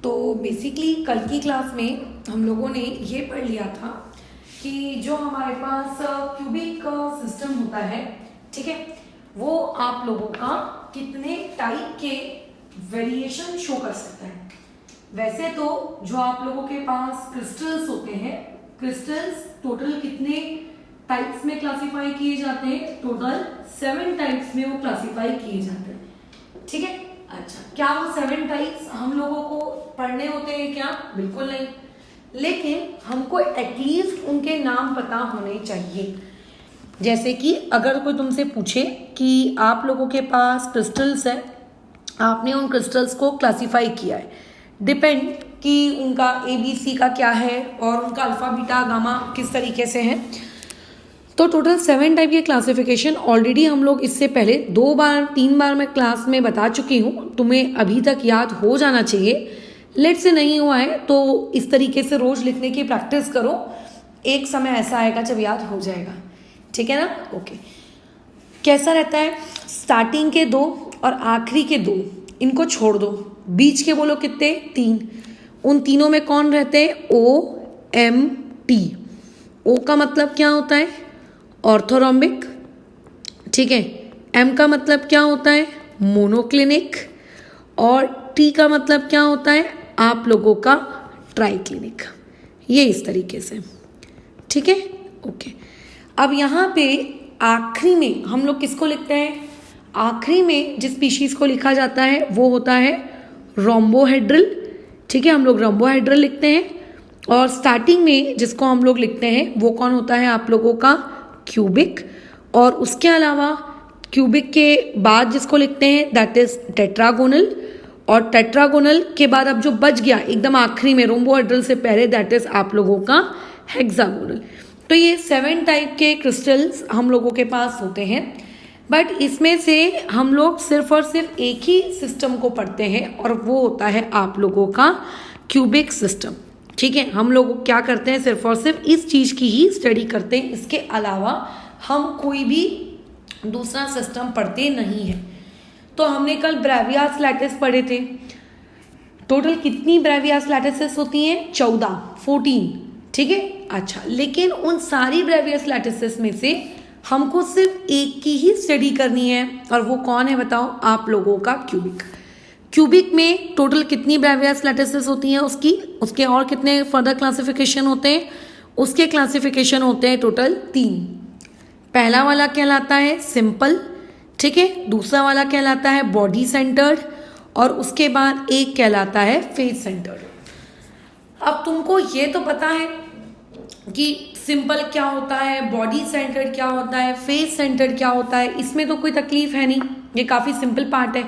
तो बेसिकली कल की क्लास में हम लोगों ने ये पढ़ लिया था कि जो हमारे पास क्यूबिक सिस्टम होता है, ठीक है, वो आप लोगों का कितने टाइप के वेरिएशन शो कर सकता है। वैसे तो जो आप लोगों के पास क्रिस्टल्स होते हैं, क्रिस्टल्स टोटल कितने टाइप्स में क्लासिफाई किए जाते हैं? टोटल 7 टाइप्स में वो क्लासिफाई किए जाते हैं, ठीक है। अच्छा, क्या वो 7 टाइप्स हम लोगों को पढ़ने होते हैं क्या? बिल्कुल नहीं, लेकिन हमको एटलीस्ट उनके नाम पता होने चाहिए। जैसे कि अगर कोई तुमसे पूछे कि आप लोगों के पास क्रिस्टल्स है, आपने उन क्रिस्टल्स को क्लासिफाई किया है, डिपेंड कि उनका ABC का क्या है और उनका अल्फा बीटा गामा किस तरीके से है। तो टोटल 7 टाइप के क्लासिफिकेशन ऑलरेडी हम लोग इससे पहले 2 बार 3 बार मैं क्लास में बता चुकी हूँ, तुम्हें अभी तक याद हो जाना चाहिए। लेट से नहीं हुआ है तो इस तरीके से रोज लिखने की प्रैक्टिस करो, एक समय ऐसा आएगा जब याद हो जाएगा, ठीक है ना। ओके, कैसा रहता है? स्टार्टिंग के 2 और आखिरी के 2 इनको छोड़ दो, बीच के बोलो कितने? 3। उन तीनों में कौन रहते हैं? OMT। O का मतलब क्या होता है? ऑर्थोरोम्बिक, ठीक है। M का मतलब क्या होता है? मोनोक्लिनिक। और T का मतलब क्या होता है? आप लोगों का ट्राइक्लिनिक। ये इस तरीके से, ठीक है। ओके, अब यहाँ पे आखिरी में हम लोग किसको लिखते हैं? आखिरी में जिस स्पीशीज को लिखा जाता है वो होता है रोम्बोहेड्रल, ठीक है, हम लोग रोम्बोहेड्रल लिखते हैं। और स्टार्टिंग में जिसको हम लोग लिखते हैं वो कौन होता है? आप लोगों का क्यूबिक। और उसके अलावा क्यूबिक के बाद जिसको लिखते हैं दैट इज टेट्रागोनल। और टेट्रागोनल के बाद अब जो बच गया एकदम आखिरी में रोम्बोहेड्रल से पहले, दैट इज आप लोगों का हेक्सागोनल। तो ये 7 टाइप के क्रिस्टल्स हम लोगों के पास होते हैं, बट इसमें से हम लोग सिर्फ और सिर्फ एक ही सिस्टम को पढ़ते हैं और वो होता है आप लोगों का क्यूबिक सिस्टम, ठीक है। हम लोग क्या करते हैं? सिर्फ और सिर्फ इस चीज़ की ही स्टडी करते हैं, इसके अलावा हम कोई भी दूसरा सिस्टम पढ़ते नहीं हैं। तो हमने कल ब्रेवियास लैटिस पढ़े थे। टोटल कितनी ब्रेवियास लैटिसेस होती हैं? 14, ठीक है। अच्छा, लेकिन उन सारी ब्रेवियास लैटिसेस में से हमको सिर्फ एक की ही स्टडी करनी है, और वो कौन है बताओ? आप लोगों का क्यूबिक। क्यूबिक में टोटल कितनी ब्रेवियास लैटिसेस होती हैं उसके और कितने फर्दर क्लासिफिकेशन होते हैं? उसके क्लासिफिकेशन होते हैं टोटल 3। पहला वाला कहलाता है सिंपल, ठीक है। दूसरा वाला कहलाता है बॉडी सेंटर्ड, और उसके बाद एक कहलाता है फेस सेंटर्ड। अब तुमको ये तो पता है कि सिंपल क्या होता है, बॉडी सेंटर्ड क्या होता है, फेस सेंटर्ड क्या होता है, इसमें तो कोई तकलीफ है नहीं, ये काफ़ी सिंपल पार्ट है,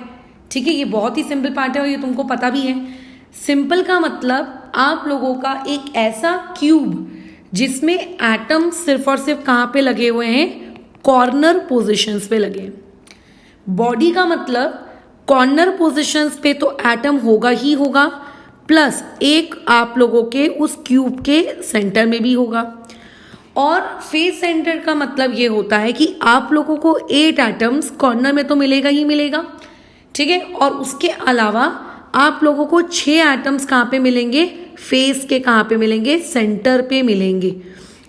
ठीक है। ये बहुत ही सिंपल पार्ट है और ये तुमको पता भी है। सिंपल का मतलब आप लोगों का एक ऐसा क्यूब जिसमें एटम सिर्फ और सिर्फ कहाँ पे लगे हुए हैं? कॉर्नर पोजिशंस पे लगे हैं। बॉडी का मतलब कॉर्नर पोजिशंस पे तो एटम होगा ही होगा, प्लस एक आप लोगों के उस क्यूब के सेंटर में भी होगा। और फेस सेंटर का मतलब ये होता है कि आप लोगों को 8 एटम्स कॉर्नर में तो मिलेगा ही मिलेगा, ठीक है। और उसके अलावा आप लोगों को 6 एटम्स कहाँ पे मिलेंगे? फेस के कहाँ पे मिलेंगे? सेंटर पे मिलेंगे।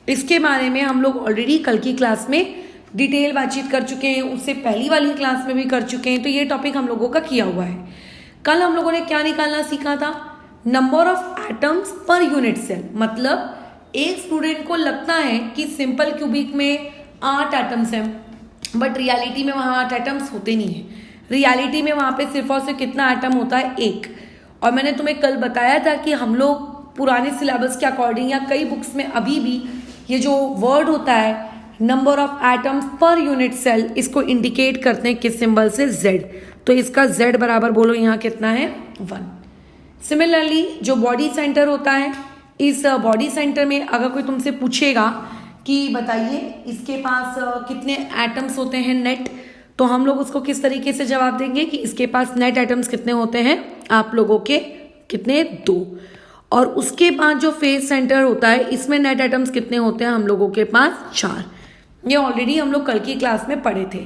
इसके बारे में हम लोग ऑलरेडी कल की क्लास में डिटेल बातचीत कर चुके हैं, उससे पहली वाली क्लास में भी कर चुके हैं, तो ये टॉपिक हम लोगों का किया हुआ है। कल हम लोगों ने क्या निकालना सीखा था? Number of atoms per unit cell. मतलब एक स्टूडेंट को लगता है कि सिंपल क्यूबिक में 8 एटम्स हैं, बट रियलिटी में वहाँ 8 एटम्स होते नहीं हैं। रियलिटी में वहाँ पे सिर्फ और सिर्फ कितना एटम होता है? 1। और मैंने तुम्हें कल बताया था कि हम लोग पुराने सिलेबस के अकॉर्डिंग या कई बुक्स में अभी भी ये जो वर्ड होता है number of atoms per unit cell, इसको इंडिकेट करते हैं किस सिंबल से? Z। तो इसका Z बराबर बोलो यहाँ कितना है? 1। सिमिलरली जो बॉडी सेंटर होता है, इस बॉडी सेंटर में अगर कोई तुमसे पूछेगा कि बताइए इसके पास कितने एटम्स होते हैं नेट, तो हम लोग उसको किस तरीके से जवाब देंगे कि इसके पास नेट एटम्स कितने होते हैं? आप लोगों के कितने? 2। और उसके बाद जो फेस सेंटर होता है इसमें नेट एटम्स कितने होते हैं? हम लोगों के पास 4। ये ऑलरेडी हम लोग कल की क्लास में पढ़े थे।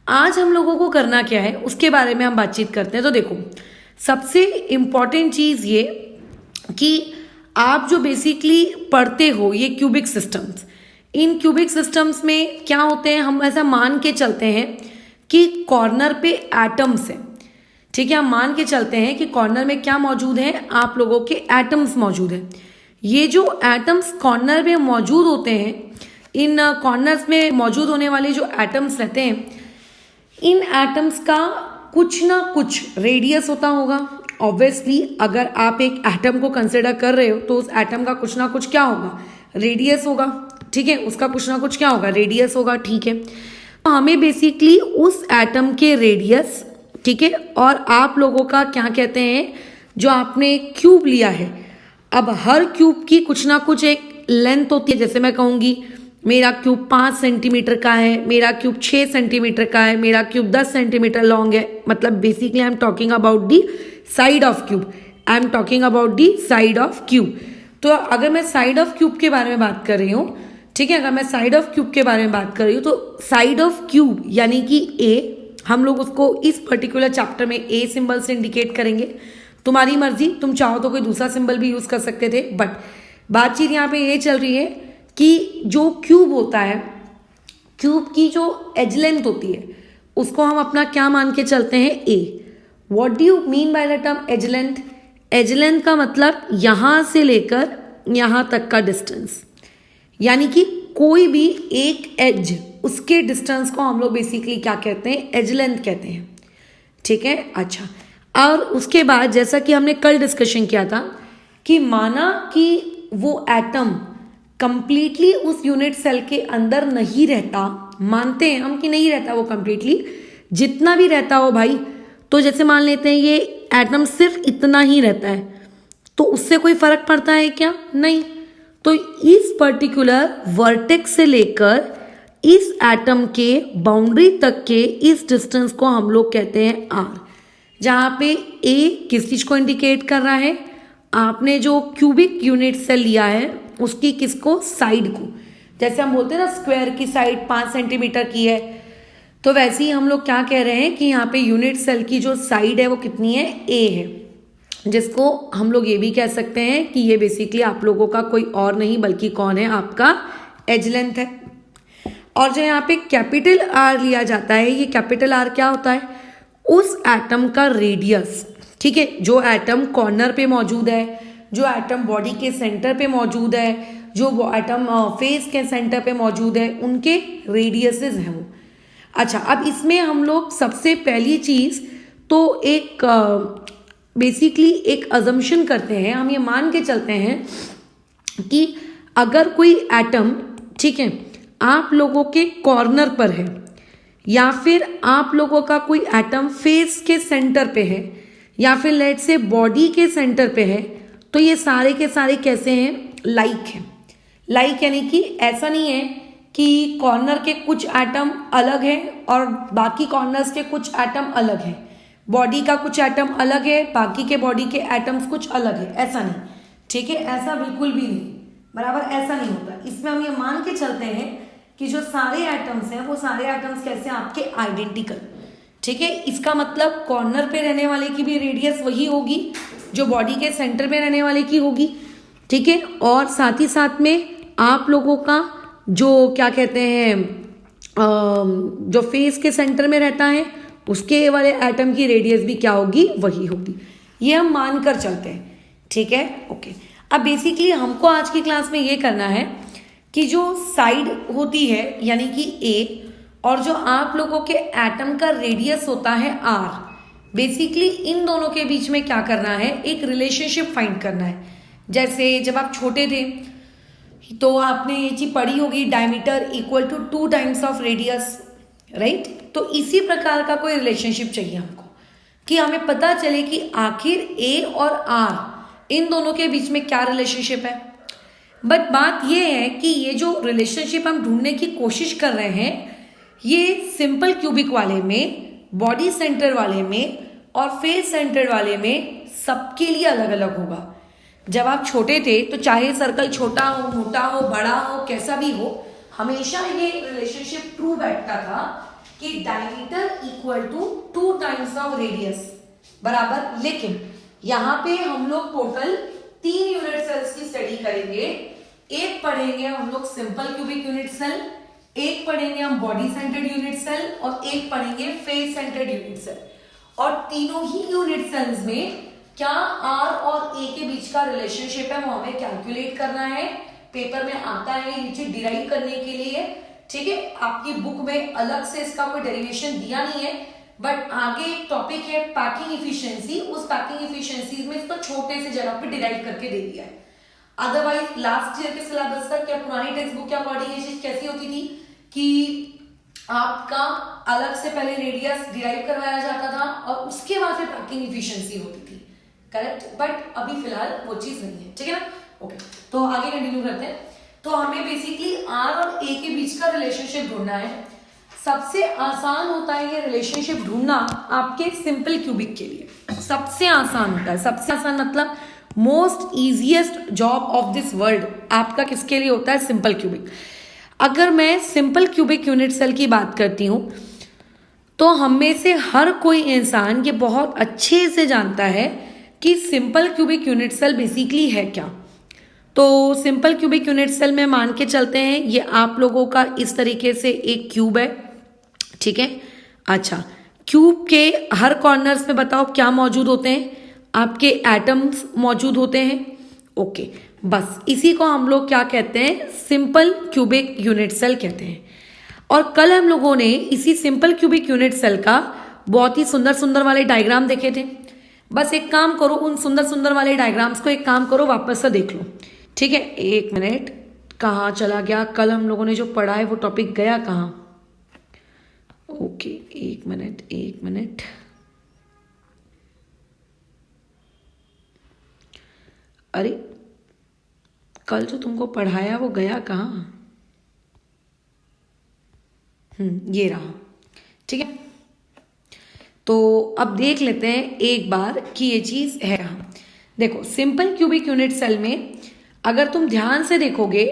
आज हम लोगों को करना क्या है उसके बारे में हम बातचीत करते हैं। तो देखो, सबसे इम्पॉर्टेंट चीज़ ये कि आप जो बेसिकली पढ़ते हो ये क्यूबिक सिस्टम्स, इन क्यूबिक सिस्टम्स में क्या होते हैं, हम ऐसा मान के चलते हैं कि कॉर्नर पे एटम्स हैं, ठीक है। हम मान के चलते हैं कि कॉर्नर में क्या मौजूद है, आप लोगों के एटम्स मौजूद हैं। ये जो एटम्स कॉर्नर में मौजूद होते हैं, इन कॉर्नर्स में मौजूद होने वाले जो एटम्स रहते हैं, इन एटम्स का कुछ ना कुछ रेडियस होता होगा। ऑब्वियसली अगर आप एक एटम को कंसिडर कर रहे हो तो उस एटम का कुछ ना कुछ क्या होगा, रेडियस होगा, ठीक है। उसका कुछ ना कुछ क्या होगा, रेडियस होगा, ठीक है। तो हमें बेसिकली उस एटम के रेडियस, ठीक है, और आप लोगों का क्या कहते हैं, जो आपने क्यूब लिया है, अब हर क्यूब की कुछ ना कुछ एक लेंथ होती है। जैसे मैं कहूँगी मेरा क्यूब 5 सेंटीमीटर का है, मेरा क्यूब 6 सेंटीमीटर का है, मेरा क्यूब 10 सेंटीमीटर लॉन्ग है। मतलब basically I am talking about the side of cube, I am talking about the side of cube. तो अगर मैं साइड ऑफ क्यूब के बारे में बात कर रही हूँ, ठीक है, अगर मैं साइड ऑफ क्यूब के बारे में बात कर रही हूँ तो साइड ऑफ क्यूब यानी कि ए, हम लोग उसको इस पर्टिकुलर चैप्टर में ए सिंबल से इंडिकेट करेंगे। तुम्हारी मर्जी, तुम चाहो तो कोई दूसरा सिंबल भी यूज़ कर सकते थे, बट बातचीत यहाँ पे ये चल रही है कि जो क्यूब होता है, क्यूब की जो एज लेंथ होती है उसको हम अपना क्या मान के चलते हैं, A. What do you mean by the term edge length? Edge length का मतलब यहाँ से लेकर यहाँ तक का डिस्टेंस, यानी कि कोई भी एक एज, उसके डिस्टेंस को हम लोग बेसिकली क्या कहते हैं, एज लेंथ कहते हैं, ठीक है। अच्छा, और उसके बाद जैसा कि हमने कल डिस्कशन किया था कि माना कि वो एटम कंप्लीटली उस यूनिट सेल के अंदर नहीं रहता, मानते हैं हम कि नहीं रहता वो कंप्लीटली, जितना भी रहता हो भाई, तो जैसे मान लेते हैं ये एटम सिर्फ इतना ही रहता है, तो उससे कोई फर्क पड़ता है क्या? नहीं। तो इस पर्टिकुलर वर्टेक्स से लेकर इस एटम के बाउंड्री तक के इस डिस्टेंस को हम लोग कहते हैं आर, जहाँ पे ए किस चीज को इंडिकेट कर रहा है, आपने जो क्यूबिक यूनिट सेल लिया है उसकी किसको, साइड को। जैसे हम बोलते हैं ना स्क्वायर की साइड 5 सेंटीमीटर की है, तो वैसे ही हम लोग क्या कह रहे हैं कि यहाँ पे यूनिट सेल की जो साइड है वो कितनी है, ए है, जिसको हम लोग ये भी कह सकते हैं कि ये बेसिकली आप लोगों का कोई और नहीं बल्कि कौन है, आपका एज लेंथ है। और जो यहाँ पे कैपिटल आर लिया जाता है, ये कैपिटल आर क्या होता है, उस एटम का रेडियस, ठीक है। जो एटम कॉर्नर पे मौजूद है, जो एटम बॉडी के सेंटर पे मौजूद है, जो एटम फेस के सेंटर पे मौजूद है, उनके रेडियसेस हैं वो। अच्छा, अब इसमें हम लोग सबसे पहली चीज तो एक बेसिकली एक अजम्पशन करते हैं, हम ये मान के चलते हैं कि अगर कोई एटम, ठीक है, आप लोगों के कॉर्नर पर है या फिर आप लोगों का कोई एटम फेस के सेंटर पे है या फिर लेट से बॉडी के सेंटर पे है, तो ये सारे के सारे कैसे हैं, लाइक हैं। लाइक यानी कि ऐसा नहीं है कि कॉर्नर के कुछ एटम अलग है और बाकी कॉर्नर्स के कुछ एटम अलग है, बॉडी का कुछ एटम अलग है, बाकी के बॉडी के एटम्स कुछ अलग है, ऐसा नहीं, ठीक है, ऐसा बिल्कुल भी नहीं, बराबर ऐसा नहीं होता। इसमें हम ये मान के चलते हैं कि जो सारे एटम्स हैं वो सारे एटम्स कैसे आपके आइडेंटिकल, ठीक है। इसका मतलब कॉर्नर पे रहने वाले की भी रेडियस वही होगी जो बॉडी के सेंटर पे रहने वाले की होगी, ठीक है। और साथ ही साथ में आप लोगों का जो क्या कहते हैं, जो फेस के सेंटर में रहता है उसके वाले एटम की रेडियस भी क्या होगी, वही होगी। ये हम मान कर चलते हैं, ठीक है, ओके। अब बेसिकली हमको आज की क्लास में ये करना है कि जो साइड होती है यानी कि ए और जो आप लोगों के एटम का रेडियस होता है आर, बेसिकली इन दोनों के बीच में क्या करना है, एक रिलेशनशिप फाइंड करना है। जैसे जब आप छोटे थे तो आपने ये चीज पढ़ी होगी, diameter equal to 2 times of radius, right. तो इसी प्रकार का कोई रिलेशनशिप चाहिए हमको कि हमें पता चले कि आखिर ए और आर इन दोनों के बीच में क्या रिलेशनशिप है। बट बात ये है कि ये जो रिलेशनशिप हम ढूंढने की कोशिश कर रहे हैं ये सिंपल क्यूबिक वाले में, बॉडी सेंटर वाले में और फेस सेंटर वाले में सबके लिए अलग अलग होगा। जब आप छोटे थे तो चाहे सर्कल छोटा हो, मोटा हो, बड़ा हो, कैसा भी हो, हमेशा ये रिलेशनशिप ट्रू बैठता था कि diameter equal to 2 times of radius, बराबर। लेकिन यहाँ पे हम लोग टोटल 3 यूनिट सेल्स की स्टडी करेंगे। एक पढ़ेंगे हम लोग सिंपल क्यूबिक यूनिट सेल, एक पढ़ेंगे हम बॉडी सेंटर्ड यूनिट सेल और एक पढ़ेंगे फेस सेंटर्ड यूनिट सेल। और तीनों ही यूनिट सेल्स में क्या आर और ए के बीच का रिलेशनशिप है वो हमें कैलकुलेट करना है। पेपर में आता है ये चीज डिराइव करने के लिए, ठीक है। आपकी बुक में अलग से इसका कोई डेरिवेशन दिया नहीं है, बट आगे एक टॉपिक है पैकिंग इफिशिएंसी, उस पैकिंग इफिशिएंसी में इसको छोटे से जगह पे डिराइव करके दे दिया है। अदरवाइज लास्ट ईयर के सिलेबस का क्या पुरानी टेक्स्ट बुक के अकॉर्डिंग ये चीज कैसी होती थी कि आपका अलग से पहले रेडियस डिराइव करवाया जाता था और उसके बाद फिर पैकिंग इफिशिएंसी होती थी, करेक्ट। बट अभी फिलहाल वो चीज नहीं है, ठीक है ना। ओके, तो आगे कंटिन्यू करते हैं। तो हमें बेसिकली आर और ए के बीच का रिलेशनशिप ढूंढना है। सबसे आसान होता है ये रिलेशनशिप ढूंढना आपके सिंपल क्यूबिक के लिए, सबसे आसान होता है। सबसे आसान मतलब most easiest job of this world आपका किसके लिए होता है? Simple cubic. अगर मैं सिंपल क्यूबिक यूनिट सेल की बात करती हूं तो हम में से हर कोई इंसान ये बहुत अच्छे से जानता है कि simple cubic unit cell basically है क्या। तो सिंपल क्यूबिक यूनिट सेल में मान के चलते हैं ये आप लोगों का इस तरीके से एक क्यूब है, ठीक है। अच्छा, क्यूब के हर कॉर्नर्स में बताओ क्या मौजूद होते हैं? आपके एटम्स मौजूद होते हैं। ओके, बस इसी को हम लोग क्या कहते हैं? सिंपल क्यूबिक यूनिट सेल कहते हैं। और कल हम लोगों ने इसी सिंपल क्यूबिक यूनिट सेल का बहुत ही सुंदर सुंदर वाले डायग्राम देखे थे। बस एक काम करो, उन सुंदर सुंदर वाले डायग्राम्स को एक काम करो वापस से देख लो, ठीक है। एक मिनट, कहाँ चला गया? कल हम लोगों ने जो पढ़ा है वो टॉपिक गया कहाँ? ओके, एक मिनट। अरे कल जो तुमको पढ़ाया वो गया कहाँ? ये रहा, ठीक है। तो अब देख लेते हैं एक बार कि ये चीज है कहाँ। देखो, सिंपल क्यूबिक यूनिट सेल में अगर तुम ध्यान से देखोगे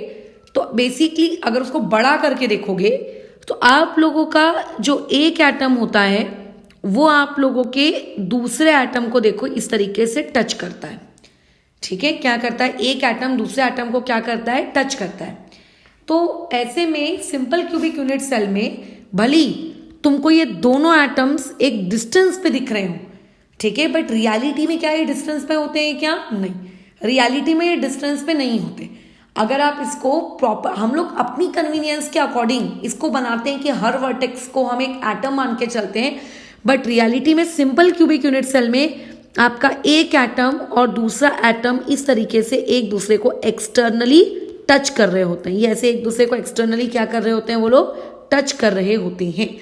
तो बेसिकली अगर उसको बड़ा करके देखोगे तो आप लोगों का जो एक एटम होता है वो आप लोगों के दूसरे एटम को देखो इस तरीके से टच करता है, ठीक है। क्या करता है? एक एटम दूसरे एटम को क्या करता है? टच करता है। तो ऐसे में सिंपल क्यूबिक यूनिट सेल में भली तुमको ये दोनों एटम्स एक डिस्टेंस पे दिख रहे हो, ठीक है, बट रियलिटी में क्या ये डिस्टेंस पे होते हैं क्या? नहीं, रियलिटी में ये डिस्टेंस पे नहीं होते। अगर आप इसको प्रॉपर, हम लोग अपनी कन्वीनियंस के अकॉर्डिंग इसको बनाते हैं कि हर वर्टेक्स को हम एक एटम मान के चलते हैं, बट रियलिटी में सिंपल क्यूबिक यूनिट सेल में आपका एक एटम और दूसरा एटम इस तरीके से एक दूसरे को एक्सटर्नली टच कर रहे होते हैं। ये ऐसे एक दूसरे को एक्सटर्नली क्या कर रहे होते हैं? वो लोग टच कर रहे होते हैं।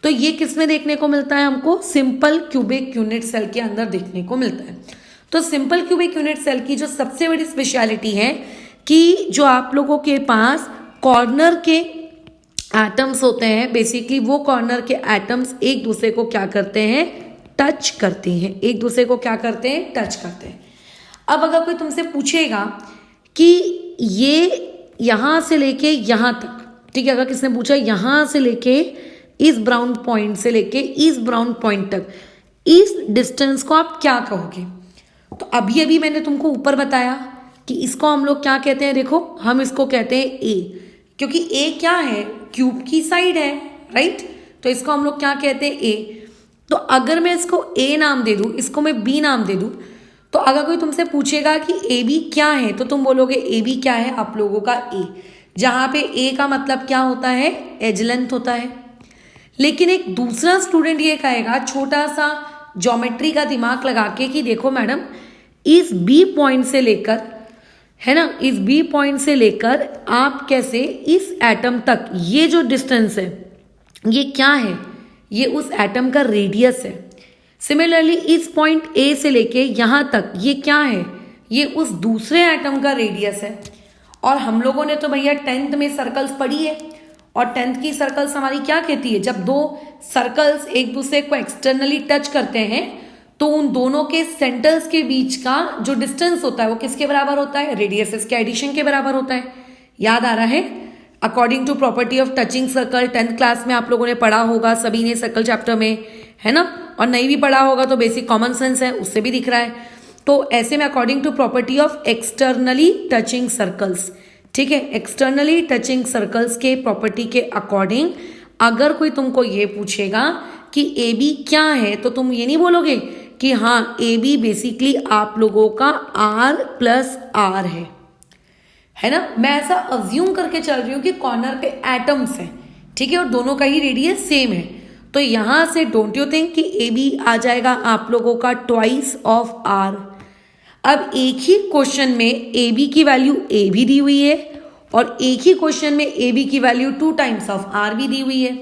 तो ये किसमें देखने को मिलता है? हमको सिंपल क्यूबिक यूनिट सेल के अंदर देखने को मिलता है। तो सिंपल क्यूबिक यूनिट सेल की जो सबसे बड़ी स्पेशलिटी है कि जो आप लोगों के पास कॉर्नर के एटम्स होते हैं, बेसिकली वो कॉर्नर के एटम्स एक दूसरे को क्या करते हैं? टच करते हैं। एक दूसरे को क्या करते हैं? टच करते हैं। अब अगर कोई तुमसे पूछेगा कि ये यहां से लेके यहां तक, ठीक है, अगर किसने पूछा यहां से लेके इस ब्राउन पॉइंट से लेके इस ब्राउन पॉइंट तक, इस डिस्टेंस को आप क्या कहोगे? तो अभी अभी मैंने तुमको ऊपर बताया कि इसको हम लोग क्या कहते हैं? देखो, हम इसको कहते हैं ए, क्योंकि ए क्या है? क्यूब की साइड है, राइट। तो इसको हम लोग क्या कहते हैं? ए। तो अगर मैं इसको ए नाम दे दूं, इसको मैं बी नाम दे दूं, तो अगर कोई तुमसे पूछेगा कि ए बी क्या है तो तुम बोलोगे ए बी क्या है? आप लोगों का ए, जहां पे ए का मतलब क्या होता है? एज लेंथ होता है। लेकिन एक दूसरा स्टूडेंट ये कहेगा, छोटा सा ज्योमेट्री का दिमाग लगा के, कि देखो मैडम, इस बी पॉइंट से लेकर, है ना, इस बी पॉइंट से लेकर आप कैसे इस एटम तक, ये जो डिस्टेंस है ये क्या है? ये उस एटम का रेडियस है। सिमिलरली इस पॉइंट ए से लेके यहां तक ये क्या है? ये उस दूसरे एटम का रेडियस है। और हम लोगों ने तो भैया 10th में सर्कल्स पढ़ी है, और 10th की सर्कल्स हमारी क्या कहती है? जब दो सर्कल्स एक दूसरे को एक्सटर्नली टच करते हैं तो उन दोनों के सेंटर्स के बीच का जो डिस्टेंस होता है वो किसके बराबर होता है? रेडियसेस के एडिशन के बराबर होता है। याद आ रहा है? According to property of touching circle 10th class में आप लोगों ने पढ़ा होगा सभी ने, सर्कल चैप्टर में, है ना, और नहीं भी पढ़ा होगा तो बेसिक कॉमन सेंस है उससे भी दिख रहा है। तो ऐसे में according to property of externally touching circles, ठीक है, एक्सटर्नली टचिंग सर्कल्स के प्रॉपर्टी के अकॉर्डिंग अगर कोई तुमको ये पूछेगा कि ए बी क्या है तो तुम ये नहीं बोलोगे कि हाँ ए बी बेसिकली आप लोगों का आर प्लस आर है ना। मैं ऐसा अज्यूम करके चल रही हूँ कि कॉर्नर पे एटम्स हैं, ठीक है, और दोनों का ही रेडियस सेम है, तो यहां से डोंट यू थिंक कि ए बी आ जाएगा आप लोगों का ट्वाइस ऑफ आर। अब एक ही क्वेश्चन में ए बी की वैल्यू ए भी दी हुई है और एक ही क्वेश्चन में ए बी की वैल्यू 2 टाइम्स ऑफ आर भी दी हुई है,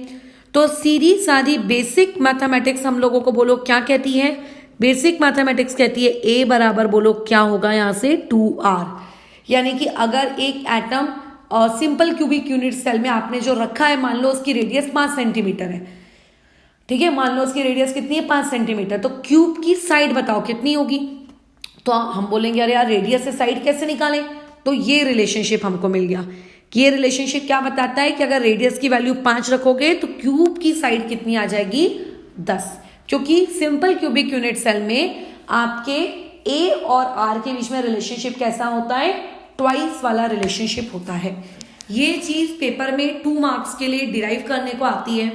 तो सीधी सादी बेसिक मैथमेटिक्स हम लोगों को बोलो क्या कहती है, बेसिक मैथमेटिक्स कहती है ए बराबर बोलो क्या होगा यहां से 2r। यानी कि अगर एक एटम और सिंपल क्यूबिक यूनिट सेल में आपने जो रखा है, मान लो उसकी रेडियस 5 सेंटीमीटर है, ठीक है, मान लो उसकी रेडियस कितनी है 5 सेंटीमीटर, तो क्यूब की साइड बताओ कितनी होगी, तो हम बोलेंगे अरे यार रेडियस से साइड कैसे निकालें, तो ये रिलेशनशिप हमको मिल गया कि ये रिलेशनशिप क्या बताता है कि अगर रेडियस की वैल्यू 5 रखोगे तो क्यूब की साइड कितनी आ जाएगी 10, क्योंकि सिंपल क्यूबिक यूनिट सेल में आपके ए और आर के बीच में रिलेशनशिप कैसा होता है, ट्वाइस वाला रिलेशनशिप होता है। ये चीज पेपर में 2 मार्क्स के लिए डिराइव करने को आती है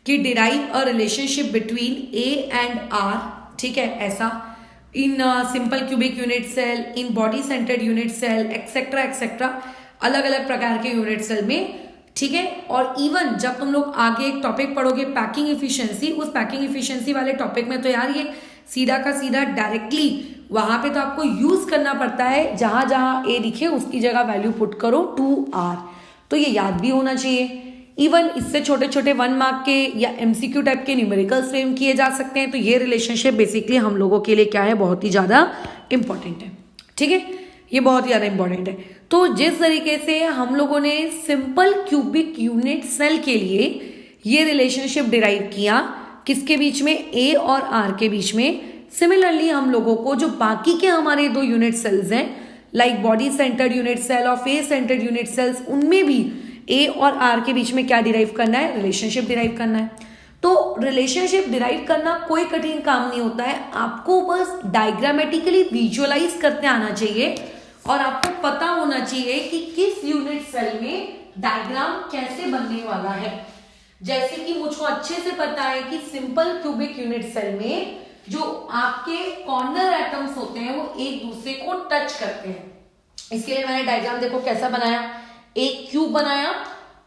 कि derive a relationship between A and R, ठीक है, ऐसा in simple cubic unit cell, in body centred unit cell, etcetera etcetera, अलग अलग प्रकार के यूनिट सेल में, ठीक है। और इवन जब तुम लोग आगे एक टॉपिक पढ़ोगे पैकिंग इफिशिएंसी, उस पैकिंग इफिशिएंसी वाले टॉपिक में तो यार ये सीधा का सीधा डायरेक्टली वहां पे तो आपको यूज करना पड़ता है, जहां जहां ए दिखे उसकी जगह वैल्यू पुट करो 2r, तो ये याद भी होना चाहिए। इवन इससे छोटे छोटे 1 मार्क के या एमसीक्यू टाइप के न्यूमेरिकल्स फ्रेम किए जा सकते हैं, तो ये रिलेशनशिप बेसिकली हम लोगों के लिए क्या है, बहुत ही ज्यादा इंपॉर्टेंट है, ठीक है, ये बहुत ही ज्यादा इंपॉर्टेंट है। तो जिस तरीके से हम लोगों ने सिंपल क्यूबिक यूनिट सेल के लिए ये रिलेशनशिप डिराइव किया, किसके बीच में, ए और आर के बीच में, सिमिलरली हम लोगों को जो बाकी के हमारे 2 यूनिट सेल्स हैं like body centred unit cell और फेस सेंटर्ड यूनिट सेल्स, उनमें भी ए और आर के बीच में क्या डिराइव करना है, रिलेशनशिप डिराइव करना है। तो रिलेशनशिप डिराइव करना कोई कठिन काम नहीं होता है, आपको बस डायग्रामेटिकली विजुअलाइज करते आना चाहिए और आपको पता होना चाहिए कि किस यूनिट सेल में डायग्राम कैसे बनने वाला है। जैसे कि मुझको अच्छे से पता है कि सिंपल क्यूबिक यूनिट सेल में जो आपके कॉर्नर एटम्स होते हैं वो एक दूसरे को टच करते हैं। इसके लिए मैंने डायग्राम देखो कैसा बनाया, एक क्यूब बनाया,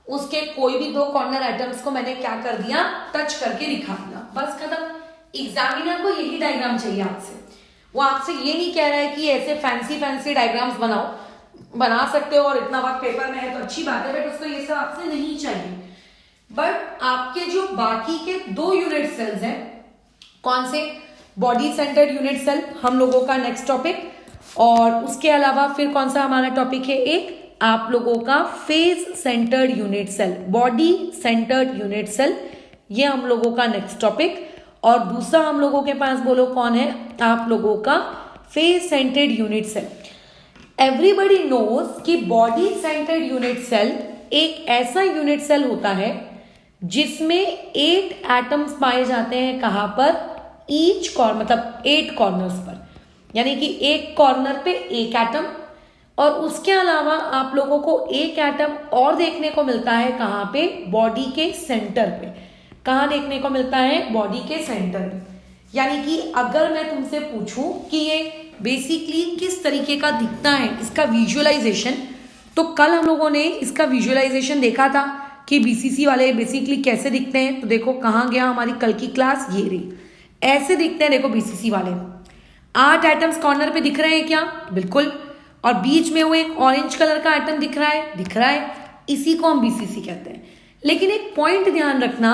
उसके कोई भी 2 कॉर्नर एटम्स को मैंने क्या कर दिया, टच करके दिखा दिया, बस खत्म। एग्जामिनर को यही डायग्राम चाहिए आपसे, वो आपसे ये नहीं कह रहा है कि ऐसे फैंसी फैंसी डायग्राम्स बनाओ, बना सकते हो और इतना वक्त पेपर में है तो अच्छी बात है, बट उसको ये सब आपसे नहीं चाहिए। बट आपके जो बाकी के 2 यूनिट सेल्स हैं, कौन से, बॉडी सेंटर्ड यूनिट सेल हम लोगों का नेक्स्ट टॉपिक, और उसके अलावा फिर कौन सा हमारा टॉपिक है, एक आप लोगों का face centred unit cell, body centred unit cell, ये हम लोगों का नेक्स्ट टॉपिक। और दूसरा हम लोगों के पास बोलो कौन है, आप लोगों का face centred unit cell. Everybody knows कि बॉडी सेंटर्ड यूनिट सेल एक ऐसा यूनिट सेल होता है जिसमें 8 एटम्स पाए जाते हैं, कहां पर, ईच कॉर्नर, मतलब 8 कॉर्नर्स पर, यानी कि एक कॉर्नर पे एक एटम, और उसके अलावा आप लोगों को एक एटम और देखने को मिलता है कहां पे, बॉडी के सेंटर पे। कहां देखने को मिलता है, बॉडी के सेंटर पे। यानी कि अगर मैं तुमसे पूछूं कि ये बेसिकली किस तरीके का दिखता है, इसका विजुअलाइजेशन, तो कल हम लोगों ने इसका विजुअलाइजेशन देखा था कि बीसीसी वाले बेसिकली कैसे दिखते हैं। तो देखो कहां गया हमारी कल की क्लास, ये रही, ऐसे दिखते हैं। देखो बीसीसी वाले 8 एटम्स कॉर्नर पे दिख रहे हैं क्या, बिल्कुल, और बीच में वो एक ऑरेंज कलर का एटम दिख रहा है, इसी को हम बीसीसी कहते हैं। लेकिन एक पॉइंट ध्यान रखना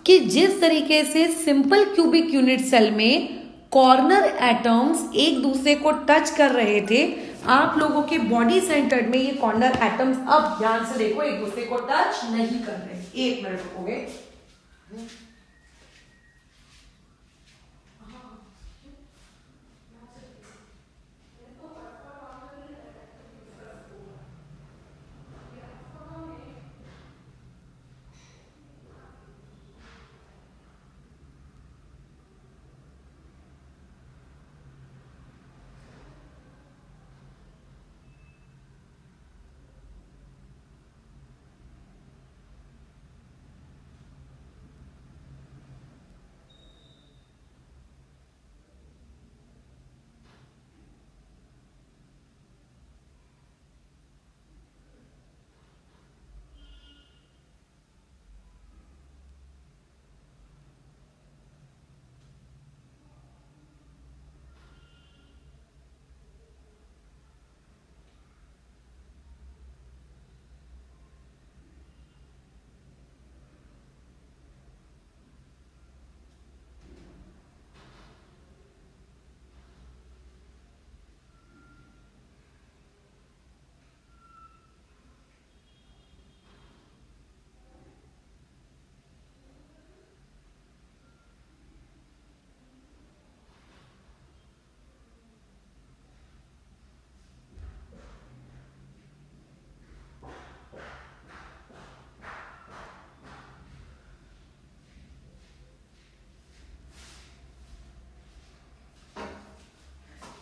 कि जिस तरीके से सिंपल क्यूबिक यूनिट सेल में कॉर्नर एटम्स एक दूसरे को टच कर रहे थे, आप लोगों के बॉडी सेंटर्ड में ये कॉर्नर एटम्स अब ध्यान से देखो एक दूसरे को टच नहीं कर रहे। 1 मिनट रुकोगे,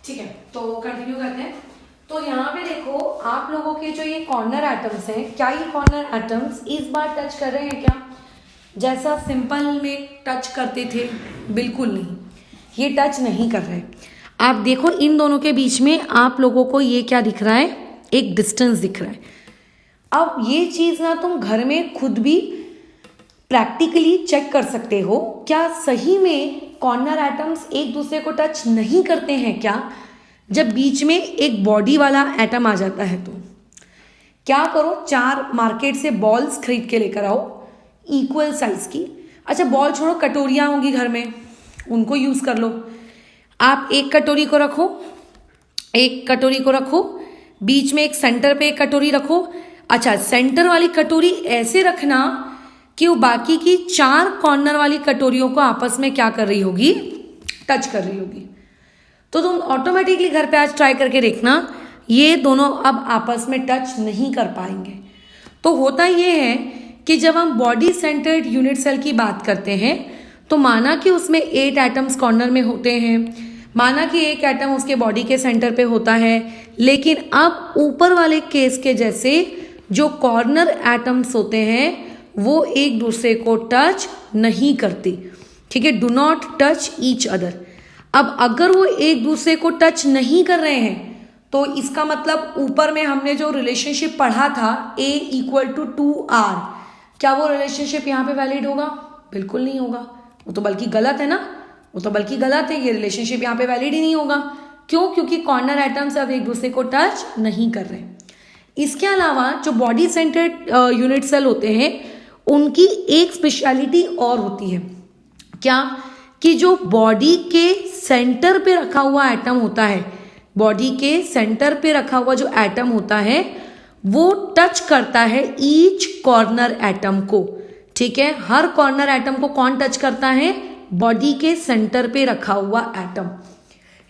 ठीक है, तो कंटिन्यू करते हैं। तो यहाँ पे देखो आप लोगों के जो ये कॉर्नर एटम्स हैं, क्या ये कॉर्नर एटम्स इस बार टच कर रहे हैं क्या, जैसा सिंपल में टच करते थे? बिल्कुल नहीं, ये टच नहीं कर रहे। आप देखो इन दोनों के बीच में आप लोगों को ये क्या दिख रहा है, एक डिस्टेंस दिख रहा है। अब ये चीज़ ना तुम घर में खुद भी प्रैक्टिकली चेक कर सकते हो, क्या सही में कॉर्नर एटम्स एक दूसरे को टच नहीं करते हैं क्या? जब बीच में एक बॉडी वाला एटम आ जाता है तो क्या करो, 4 मार्केट से बॉल्स खरीद के लेकर आओ इक्वल साइज की। अच्छा बॉल छोड़ो, कटोरियाँ होंगी घर में, उनको यूज़ कर लो। आप एक कटोरी को रखो, एक कटोरी को रखो, बीच में एक सेंटर पे एक कटोरी रखो। अच्छा सेंटर वाली कटोरी ऐसे रखना कि वो बाकी की 4 कॉर्नर वाली कटोरियों को आपस में क्या कर रही होगी, टच कर रही होगी। तो तुम ऑटोमेटिकली घर पे आज ट्राई करके देखना, ये दोनों अब आपस में टच नहीं कर पाएंगे। तो होता ये है कि जब हम बॉडी सेंटर्ड यूनिट सेल की बात करते हैं तो माना कि उसमें 8 एटम्स कॉर्नर में होते हैं, माना कि एक एटम उसके बॉडी के सेंटर पे होता है, लेकिन अब ऊपर वाले केस के जैसे जो कॉर्नर एटम्स होते हैं वो एक दूसरे को टच नहीं करती। ठीक है, do not touch each other. अब अगर वो एक दूसरे को टच नहीं कर रहे हैं तो इसका मतलब ऊपर में हमने जो रिलेशनशिप पढ़ा था A = 2R, क्या वो रिलेशनशिप यहाँ पे वैलिड होगा? बिल्कुल नहीं होगा, वो तो बल्कि गलत है ना, वो तो बल्कि गलत है, ये रिलेशनशिप यहाँ पे वैलिड ही नहीं होगा। क्यों? क्योंकि कॉर्नर एटम्स अब एक दूसरे को टच नहीं कर रहे। इसके अलावा जो बॉडी सेंटर्ड यूनिट सेल होते हैं उनकी एक स्पेशलिटी और होती है, क्या कि जो बॉडी के सेंटर पे रखा हुआ एटम होता है, बॉडी के सेंटर पे रखा हुआ जो एटम होता है वो टच करता है ईच कॉर्नर एटम को। ठीक है, हर कॉर्नर एटम को कौन टच करता है? बॉडी के सेंटर पे रखा हुआ एटम।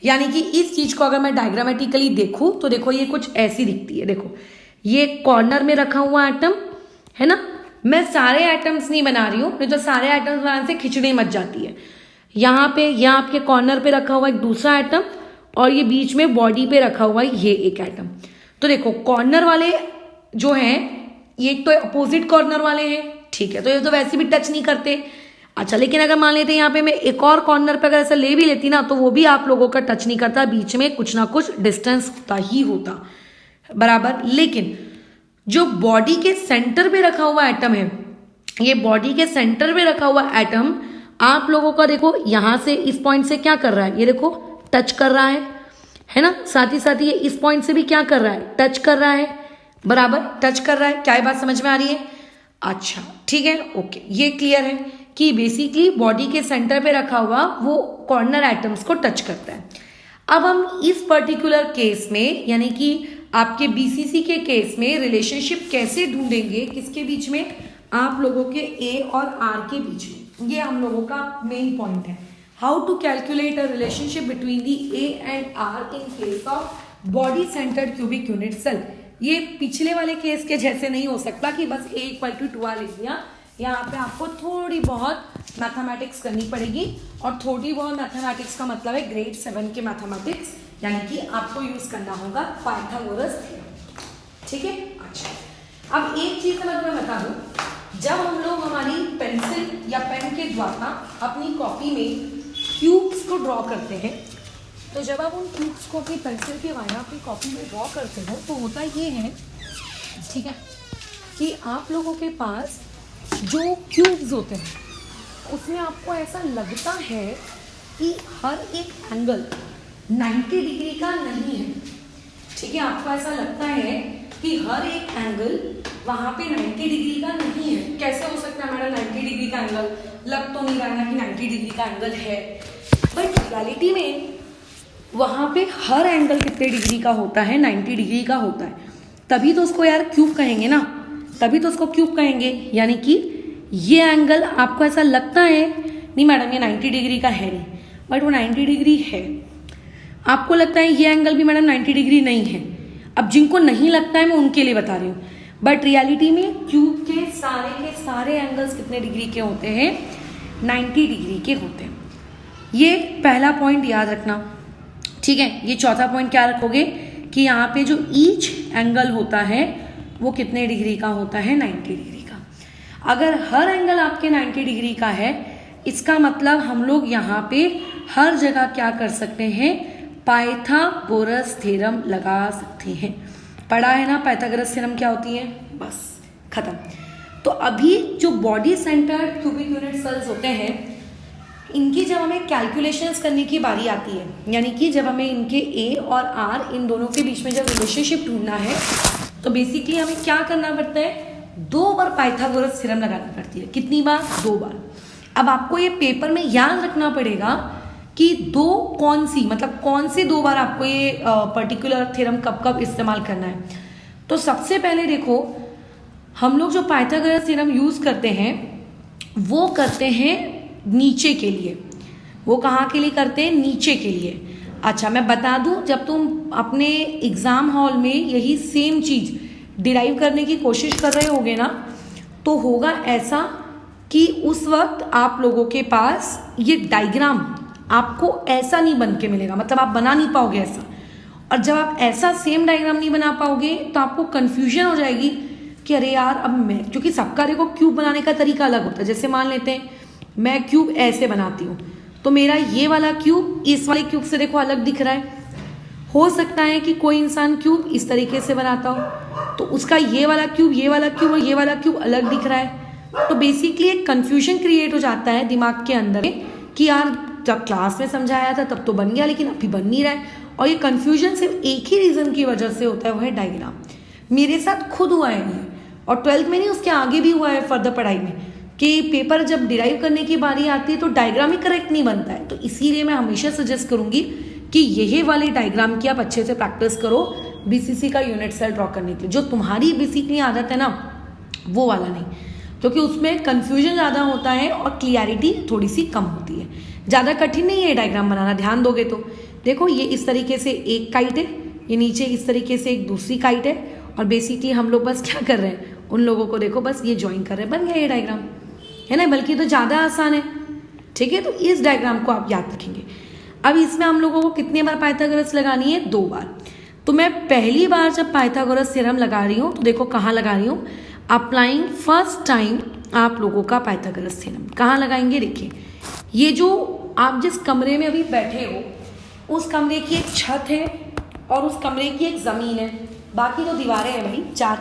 यानी कि इस चीज को अगर मैं डायग्रामेटिकली देखूं तो देखो ये कुछ ऐसी दिखती है। देखो ये कॉर्नर में रखा हुआ एटम है ना, मैं सारे एटम्स नहीं बना रही हूं, नहीं तो सारे एटम्स बनाने से खिचड़ी मच जाती है। यहाँ पे यहाँ आपके कॉर्नर पे रखा हुआ एक दूसरा एटम और ये बीच में बॉडी पे रखा हुआ ये एक एटम। तो देखो कॉर्नर वाले जो हैं ये तो अपोजिट कॉर्नर वाले हैं, ठीक है, तो ये तो वैसे भी टच नहीं करते। अच्छा लेकिन अगर मान लेते हैं यहाँ पे मैं एक और कॉर्नर पे अगर ऐसा ले भी लेती ना तो वो भी आप लोगों का टच नहीं करता, बीच में कुछ ना कुछ डिस्टेंस होता ही होता बराबर। लेकिन जो बॉडी के सेंटर पे रखा हुआ एटम है, ये बॉडी के सेंटर पे रखा हुआ एटम आप लोगों का देखो यहां से इस पॉइंट से क्या कर रहा है, ये देखो टच कर रहा है ना, साथ ही साथ ये इस पॉइंट से भी क्या कर रहा है, टच कर रहा है, बराबर टच कर रहा है। क्या ये बात समझ में आ रही है? अच्छा ठीक है, ओके, ये क्लियर है कि बेसिकली बॉडी के सेंटर पे रखा हुआ वो कॉर्नर एटम्स को टच करता है। अब हम इस पर्टिकुलर केस में यानी कि आपके बीसीसी के केस में रिलेशनशिप कैसे ढूंढेंगे, किसके बीच में, आप लोगों के ए और आर के बीच में, ये हम लोगों का मेन पॉइंट है। How to calculate a relationship between the A and R in case of body centred cubic unit cell. ये पिछले वाले केस के जैसे नहीं हो सकता कि बस A = 2R लिख दिया। यहाँ पे आपको थोड़ी बहुत मैथमेटिक्स करनी पड़ेगी, और थोड़ी बहुत मैथमेटिक्स का मतलब है ग्रेड 7 के मैथमेटिक्स, यानी कि आपको यूज करना होगा पाइथागोरस थ्योरम। ठीक है, अच्छा अब एक चीज मैं तुम्हें बता दूं, जब हम लोग हमारी पेंसिल या पेन के द्वारा अपनी कॉपी में क्यूब्स को ड्रॉ करते हैं, तो जब आप उन क्यूब्स को अपनी पेंसिल के द्वारा अपनी कॉपी में ड्रॉ करते हो तो होता ये है, ठीक है, कि आप लोगों के पास जो क्यूब्स होते हैं उसमें आपको ऐसा लगता है कि हर एक एंगल 90 डिग्री का नहीं है। ठीक है, आपको ऐसा लगता है कि हर एक एंगल वहां पे 90 डिग्री का नहीं है। कैसे हो सकता है मैडम 90 डिग्री का एंगल? लग तो नहीं रहा ना कि 90 डिग्री का एंगल है, बट रियलिटी में वहां पे हर एंगल कितने डिग्री का होता है? 90 डिग्री का होता है। तभी तो उसको यार क्यूब कहेंगे ना, तभी तो उसको क्यूब कहेंगे। यानी कि ये एंगल आपको ऐसा लगता है नहीं मैडम ये 90 डिग्री का है नहीं, बट वो 90 डिग्री है। आपको लगता है ये एंगल भी मैडम 90 डिग्री नहीं है। अब जिनको नहीं लगता है मैं उनके लिए बता रही हूँ, बट रियलिटी में क्यूब के सारे एंगल्स कितने डिग्री के होते हैं? 90 डिग्री के होते हैं। ये पहला पॉइंट याद रखना। ठीक है, ये चौथा पॉइंट क्या रखोगे कि यहाँ पे जो ईच एंगल होता है वो कितने डिग्री का होता है, 90 डिग्री का। अगर हर एंगल आपके 90 डिग्री का है, इसका मतलब हम लोग यहाँ पे हर जगह क्या कर सकते हैं, पाइथागोरस थ्योरम लगा सकते हैं। पढ़ा है ना पाइथागोरस थ्योरम क्या होती है, बस खत्म। तो अभी जो body centred cubic unit cells होते हैं, इनकी जब हमें कैलकुलेशंस करने की बारी आती है, यानी कि जब हमें इनके ए और आर इन दोनों के बीच में जब रिलेशनशिप ढूंढना है, तो बेसिकली हमें क्या करना पड़ता है, 2 बार पाइथागोरस थ्योरम लगानी पड़ती है। कितनी बार, 2 बार। अब आपको ये पेपर में याद रखना पड़ेगा कि मतलब कौन से 2 बार आपको ये पर्टिकुलर थ्योरम कब कब इस्तेमाल करना है। तो सबसे पहले देखो, हम लोग जो पाइथागोरस थ्योरम यूज करते हैं वो करते हैं नीचे के लिए। वो कहाँ के लिए करते हैं, नीचे के लिए। अच्छा मैं बता दूं, जब तुम अपने एग्जाम हॉल में यही सेम चीज डिराइव करने की कोशिश कर रहे होगे ना, तो होगा ऐसा कि उस वक्त आप लोगों के पास ये डायग्राम आपको ऐसा नहीं बन के मिलेगा, मतलब आप बना नहीं पाओगे ऐसा। और जब आप ऐसा सेम डायग्राम नहीं बना पाओगे तो आपको कंफ्यूजन हो जाएगी कि अरे यार अब मैं, क्योंकि सबका देखो क्यूब बनाने का तरीका अलग होता है। जैसे मान लेते हैं मैं क्यूब ऐसे बनाती हूँ, तो मेरा ये वाला क्यूब इस वाले क्यूब से देखो अलग दिख रहा है। हो सकता है कि कोई इंसान क्यूब इस तरीके से बनाता हो, तो उसका ये वाला क्यूब और ये वाला क्यूब अलग दिख रहा है। तो बेसिकली एक कंफ्यूजन क्रिएट हो जाता है दिमाग के अंदर कि यार जब क्लास में समझाया था तब तो बन गया, लेकिन अभी बन नहीं रहा है। और ये कंफ्यूजन सिर्फ एक ही रीजन की वजह से होता है, वो है डायग्राम। मेरे साथ खुद हुआ है ये, और 12th में नहीं उसके आगे भी हुआ है फर्दर पढ़ाई में, कि पेपर जब डिराइव करने की बारी आती है तो डायग्राम ही करेक्ट नहीं बनता है। तो इसीलिए मैं हमेशा सजेस्ट करूंगी कि यही वाले डायग्राम की आप अच्छे से प्रैक्टिस करो बीसीसी का यूनिट सेल ड्रॉ करने के लिए। जो तुम्हारी बेसिकली आदत है ना, वो वाला नहीं, क्योंकि उसमें कंफ्यूजन ज़्यादा होता है और क्लियरिटी थोड़ी सी कम होती है। ज़्यादा कठिन नहीं है डायग्राम बनाना, ध्यान दोगे तो। देखो ये इस तरीके से एक काइट है, ये नीचे इस तरीके से एक दूसरी काइट है, और बेसिकली हम लोग बस क्या कर रहे हैं, उन लोगों को देखो बस ये ज्वाइन कर रहे हैं, बन गया ये डायग्राम, है ना। बल्कि तो ज़्यादा आसान है, ठीक है। तो इस डायग्राम को आप याद रखेंगे। अब इसमें हम लोगों को कितने बार पाइथागोरस लगानी है, 2 बार। तो मैं पहली बार जब पाइथागोरस थ्योरम लगा रही हूँ तो देखो कहाँ लगा रही हूँ, अप्लाइंग फर्स्ट टाइम आप लोगों का पाइथागोरस थ्योरम कहाँ लगाएंगे। देखिए ये जो आप जिस कमरे में अभी बैठे हो, उस कमरे की एक छत है और उस कमरे की एक ज़मीन है, बाकी तो दीवारें हैं भाई 4।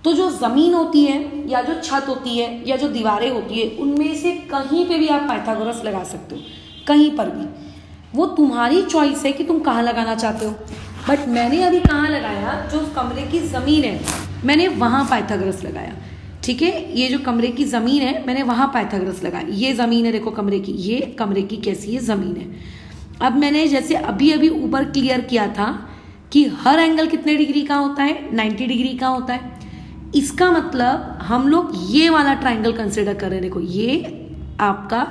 तो जो ज़मीन होती है या जो छत होती है या जो दीवारें होती है, उनमें से कहीं पे भी आप पाइथागोरस लगा सकते हो, कहीं पर भी। वो तुम्हारी चॉइस है कि तुम कहाँ लगाना चाहते हो। बट मैंने अभी कहाँ लगाया, जो कमरे की ज़मीन है मैंने वहाँ पाइथागोरस लगाया, ठीक है। ये जो कमरे की ज़मीन है मैंने वहाँ पाइथागोरस लगाया। ये ज़मीन है देखो कमरे की, ये कमरे की कैसी है ज़मीन है। अब मैंने जैसे अभी अभी ऊपर क्लियर किया था कि हर एंगल कितने डिग्री का होता है, 90 डिग्री का होता है। इसका मतलब हम लोग ये वाला ट्राइंगल कंसिडर कर रहे हैं। देखो ये आपका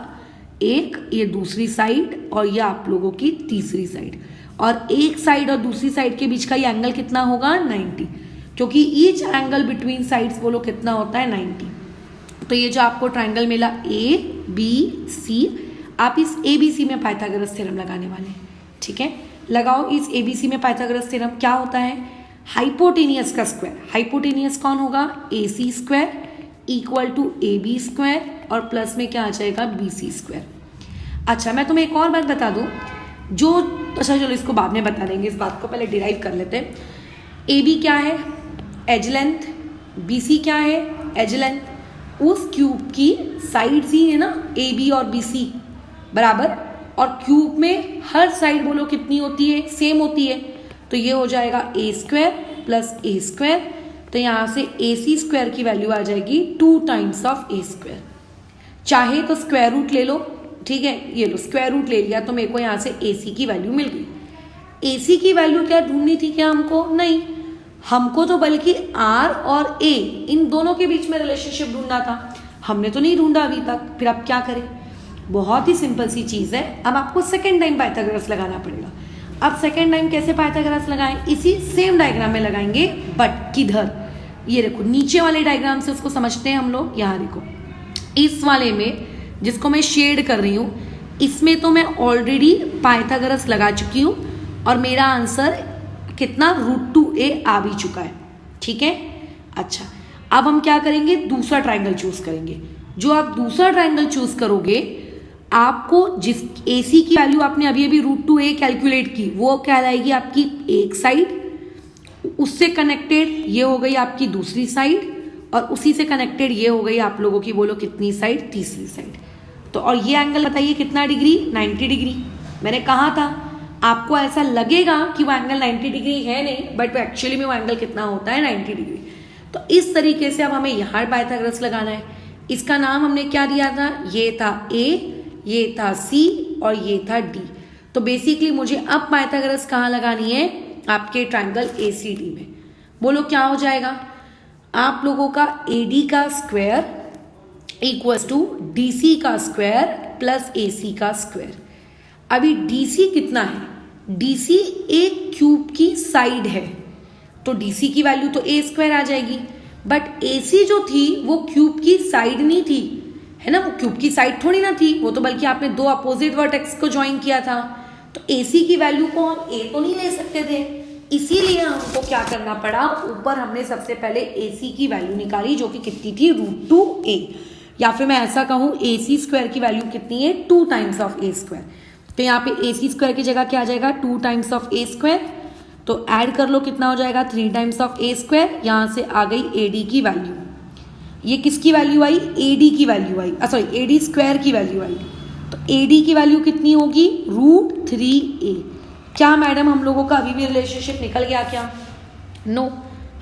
एक, ये दूसरी साइड, और ये आप लोगों की तीसरी साइड, और एक साइड और दूसरी साइड के बीच का ये एंगल कितना होगा, 90, क्योंकि ईच एंगल बिटवीन साइड्स बोलो कितना होता है, 90। तो ये जो आपको ट्राइंगल मिला ABC, आप इस ABC में पाइथागोरस थ्योरम लगाने वाले हैं, ठीक है। लगाओ इस ABC में पाइथागोरस थ्योरम। क्या होता है, हाइपोटेनियस का स्क्वायर, हाइपोटेनियस कौन होगा, AC square equal to AB square, और प्लस में क्या आ जाएगा, BC स्क्वायर। अच्छा मैं तुम्हें एक और बात बता दूं, जो अच्छा चलो इसको बाद में बता देंगे, इस बात को पहले डिराइव कर लेते हैं। AB क्या है, एज लेंथ, BC क्या है, एज लेंथ। उस क्यूब की साइड्स ही है ना AB और BC बराबर, और क्यूब में हर साइड बोलो कितनी होती है, सेम होती है। तो ये हो जाएगा A square plus A square. तो यहाँ से AC स्क्वायर की वैल्यू आ जाएगी 2 टाइम्स ऑफ A स्क्वायर। चाहे तो स्क्वायर रूट ले लो, ठीक है, ये लो स्क्वायर रूट ले लिया, तो मेरे को यहाँ से AC की वैल्यू मिल गई। AC की वैल्यू क्या ढूंढनी थी क्या हमको, नहीं, हमको तो बल्कि R और A इन दोनों के बीच में रिलेशनशिप ढूंढना था। हमने तो नहीं ढूंढा अभी तक, फिर अब क्या करें। बहुत ही सिंपल सी चीज़ है। अब आपको सेकेंड टाइम पाइथागोरस लगाना पड़ेगा। अब सेकेंड टाइम कैसे पाइथागोरस लगाएं, इसी सेम डायग्राम में लगाएंगे, बट किधर, ये देखो नीचे वाले डायग्राम से उसको समझते हैं हम लोग। यहाँ देखो इस वाले में जिसको मैं शेड कर रही हूँ, इसमें तो मैं ऑलरेडी पाइथागोरस लगा चुकी हूँ, और मेरा आंसर कितना √2a आ भी चुका है। ठीक है, अच्छा अब हम क्या करेंगे, दूसरा ट्राइंगल चूज करेंगे। जो आप दूसरा ट्राइंगल चूज करोगे, आपको जिस AC की वैल्यू आपने अभी अभी √2a कैलकुलेट की, वो कहलाएगी आपकी एक साइड, उससे कनेक्टेड ये हो गई आपकी दूसरी साइड, और उसी से कनेक्टेड ये हो गई आप लोगों की, बोलो कितनी साइड, तीसरी साइड। तो और ये एंगल बताइए कितना डिग्री, 90 डिग्री। मैंने कहा था आपको ऐसा लगेगा कि वो एंगल 90 डिग्री है नहीं, बट एक्चुअली में वो एंगल कितना होता है, 90 डिग्री। तो इस तरीके से अब हमें यहाँ पाइथागोरस लगाना है। इसका नाम हमने क्या दिया था, ये था A, ये था C और ये था D। तो बेसिकली मुझे अब पाइथागोरस कहाँ लगानी है, आपके ट्राइंगल ACD में। बोलो क्या हो जाएगा, आप लोगों का AD का स्क्वायर इक्वल्स टू DC का स्क्वायर प्लस AC का स्क्वायर। अभी DC कितना है, DC एक क्यूब की साइड है, तो DC की वैल्यू तो A स्क्वायर आ जाएगी, बट AC जो थी वो क्यूब की साइड नहीं थी, है ना, वो क्यूब की साइड थोड़ी ना थी, वो तो बल्कि आपने दो अपोजिट वर्टेक्स को ज्वाइन किया था। तो AC की वैल्यू को हम A तो नहीं ले सकते थे, इसीलिए हमको क्या करना पड़ा, ऊपर हमने सबसे पहले AC की वैल्यू निकाली जो कि कितनी थी, √2a, या फिर मैं ऐसा कहूँ AC स्क्वायर की वैल्यू कितनी है, 2 टाइम्स ऑफ A स्क्वायर। तो यहाँ पे AC स्क्वायर की जगह क्या आ जाएगा, 2 टाइम्स ऑफ A स्क्वायर। तो ऐड कर लो कितना हो जाएगा, 3 टाइम्स ऑफ A स्क्वायर। यहाँ से आ गई AD की वैल्यू, ये किसकी वैल्यू आई, AD की वैल्यू आई, सॉरी AD स्क्वायर की वैल्यू आई। तो AD की वैल्यू कितनी होगी, √3a। क्या मैडम हम लोगों का अभी भी रिलेशनशिप निकल गया क्या, नो,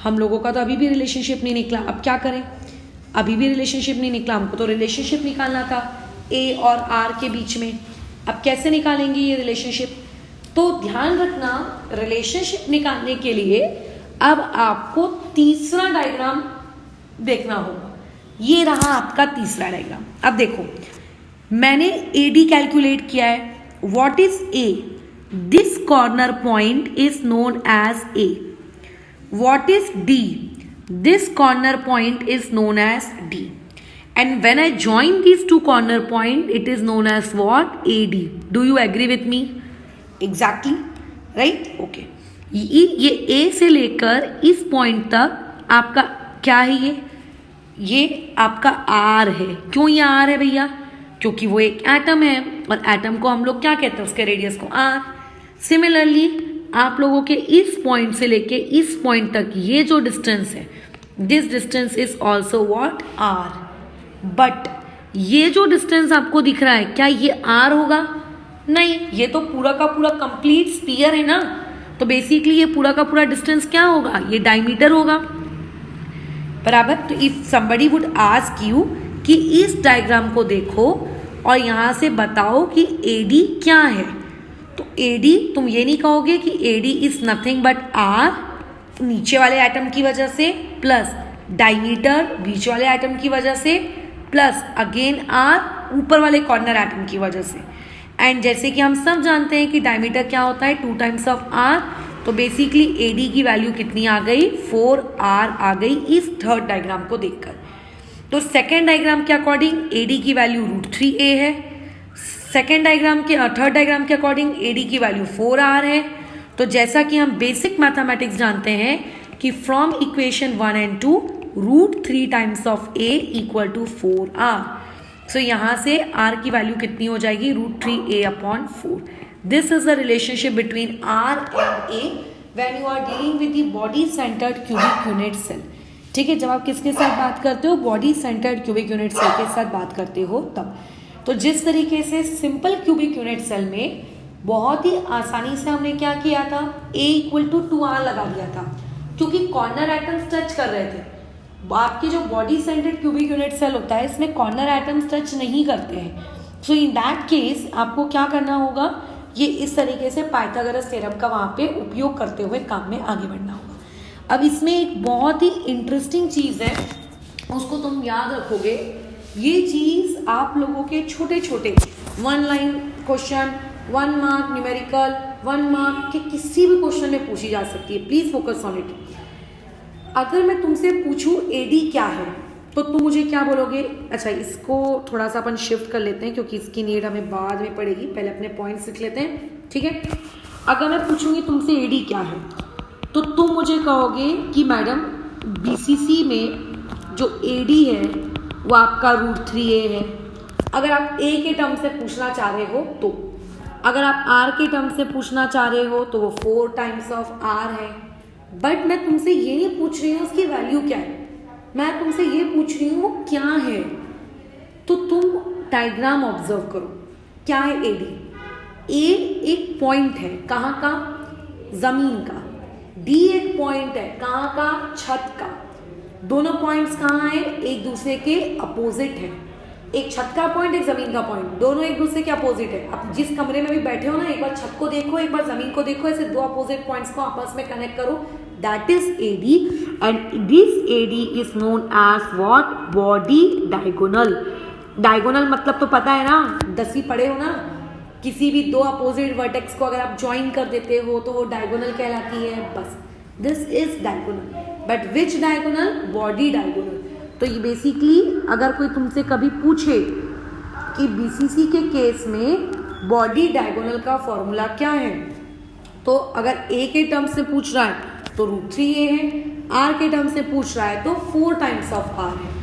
हम लोगों का तो अभी भी रिलेशनशिप नहीं निकला। अब क्या करें, अभी भी रिलेशनशिप नहीं निकला, हमको तो रिलेशनशिप निकालना था A और R के बीच में। अब कैसे निकालेंगे ये रिलेशनशिप, तो ध्यान रखना रिलेशनशिप निकालने के लिए अब आपको तीसरा डायग्राम देखना होगा। ये रहा आपका तीसरा डायग्राम। अब देखो मैंने AD कैलकुलेट किया है, what is A, this corner point is known as A। What is D, this corner point is known as D, and when I join these two corner point it is known as what, AD. Do you agree with me? Exactly, right? Okay. ये A से लेकर इस point तक आपका क्या है, ये आपका R है। क्यों ये R है भैया, क्योंकि वो एक एटम है, और एटम को हम लोग क्या कहते हैं, उसके रेडियस को R। सिमिलरली आप लोगों के इस पॉइंट से लेके इस पॉइंट तक ये जो डिस्टेंस है, this distance is also what, R। But ये जो डिस्टेंस आपको दिख रहा है, क्या ये R होगा, नहीं, ये तो पूरा का पूरा कंप्लीट स्फीयर है ना। तो बेसिकली ये पूरा का पूरा डिस्टेंस क्या होगा, ये डायमीटर होगा, बराबर। तो if somebody would ask you कि इस डायग्राम को देखो और यहाँ से बताओ कि AD क्या है, तो AD तुम ये नहीं कहोगे कि AD is nothing but R, नीचे वाले एटम की वजह से, प्लस डायमीटर बीच वाले एटम की वजह से, प्लस अगेन R ऊपर वाले कॉर्नर एटम की वजह से। एंड जैसे कि हम सब जानते हैं कि डायमीटर क्या होता है, 2 टाइम्स ऑफ R। तो बेसिकली AD की वैल्यू कितनी आ गई, 4R आ गई इस थर्ड डायग्राम को देखकर। तो सेकेंड डायग्राम के अकॉर्डिंग AD की वैल्यू √3a है, सेकेंड डायग्राम के थर्ड डायग्राम के अकॉर्डिंग AD की वैल्यू 4R है। तो जैसा कि हम बेसिक मैथमेटिक्स जानते हैं कि from equation 1 and 2 √3 times of A equal to 4R। So यहाँ से R की वैल्यू कितनी हो जाएगी, √3a/4। This is the relationship between R and A when you are dealing with the body centred cubic unit cell. ठीक है, जब आप किसके साथ बात करते हो, body centred cubic unit cell के साथ बात करते हो तब। तो जिस तरीके से सिंपल क्यूबिक यूनिट सेल में बहुत ही आसानी से हमने क्या किया था, A इक्वल टू 2R लगा दिया था, क्योंकि कॉर्नर एटम्स टच कर रहे थे। आपकी जो body centred cubic unit cell होता है, इसमें कॉर्नर एटम्स टच नहीं करते हैं। सो इन दैट केस आपको क्या करना होगा, ये इस तरीके से पाइथागोरस थ्योरम का वहाँ पे उपयोग करते हुए काम में आगे बढ़ना होगा। अब इसमें एक बहुत ही इंटरेस्टिंग चीज़ है, उसको तुम याद रखोगे। ये चीज़ आप लोगों के छोटे छोटे 1 line question, 1 mark numerical, 1 mark के किसी भी क्वेश्चन में पूछी जा सकती है। Please focus on it. अगर मैं तुमसे पूछूं AD क्या है, तो तुम मुझे क्या बोलोगे। अच्छा, इसको थोड़ा सा अपन शिफ्ट कर लेते हैं क्योंकि इसकी नीड हमें बाद में पड़ेगी, पहले अपने पॉइंट्स लिख लेते हैं, ठीक है। अगर मैं पूछूंगी तुमसे एडी क्या है, तो तुम मुझे कहोगे कि मैडम बीसीसी में जो एडी है वो आपका √3a है। अगर आप ए के टर्म से पूछना चाह रहे हो तो, अगर आप आर के टर्म से पूछना चाह रहे हो तो वो 4 टाइम्स ऑफ आर है। बट मैं तुमसे ये नहीं पूछ रही हूँ उसकी वैल्यू क्या है, मैं तुमसे ये पूछ रही हूँ क्या है। तो तुम डायग्राम ऑब्जर्व करो, क्या है एडी। ए एक पॉइंट है, कहाँ का, जमीन का। डी एक पॉइंट है, कहाँ का, छत का। दोनों पॉइंट्स कहाँ है, एक दूसरे के अपोजिट है। एक छत का पॉइंट, एक जमीन का पॉइंट, दोनों एक दूसरे के अपोजिट है। अब जिस कमरे में भी बैठे हो ना, एक बार छत को देखो, एक बार जमीन को देखो, ऐसे 2 अपोजिट पॉइंट्स को आपस में कनेक्ट करो, that is AD. And this AD is known as what, body diagonal. Diagonal मतलब तो पता है ना, 10वीं पढ़े हो ना, किसी भी 2 अपोजिट वर्टेक्स को अगर आप ज्वाइन कर देते हो तो वो डायगोनल कहलाती है। बस this is diagonal. But which diagonal, body diagonal. तो ये बेसिकली अगर कोई तुमसे कभी पूछे कि बीसीसी के केस में बॉडी डायगोनल का फॉर्मूला क्या है, तो अगर ए के टर्म से पूछ रहा है तो √3a है, आर के टर्म से पूछ रहा है तो 4 टाइम्स ऑफ आर है।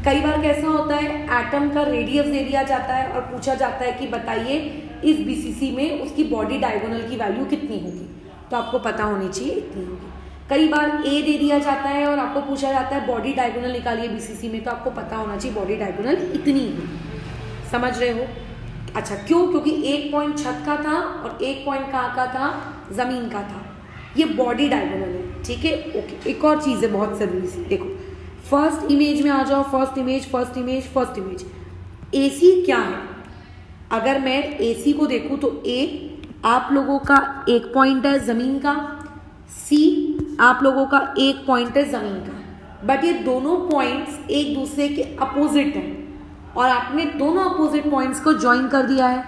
कई बार कैसा होता है, एटम का रेडियस दे दिया जाता है और पूछा जाता है कि बताइए इस बीसीसी में उसकी बॉडी डायगोनल की वैल्यू कितनी होगी, तो आपको पता होनी चाहिए इतनी होगी। कई बार ए दे दिया जाता है और आपको पूछा जाता है बॉडी डायगोनल निकालिए बीसीसी में, तो आपको पता होना चाहिए बॉडी डायगोनल इतनी होगी। समझ रहे हो? अच्छा, क्यों? क्योंकि एक पॉइंट छत का था और एक पॉइंट कहाँ का था, जमीन का था। ये बॉडी डायगोनल है, ठीक है। ओके, एक और चीज़ है बहुत जरूरी सी, देखो फर्स्ट इमेज में आ जाओ। फर्स्ट इमेज एसी क्या है? अगर मैं एसी को देखूं तो ए आप लोगों का एक पॉइंट है जमीन का, सी आप लोगों का एक पॉइंट है जमीन का। बट ये दोनों पॉइंट्स एक दूसरे के अपोजिट हैं और आपने दोनों अपोजिट पॉइंट्स को ज्वाइन कर दिया है।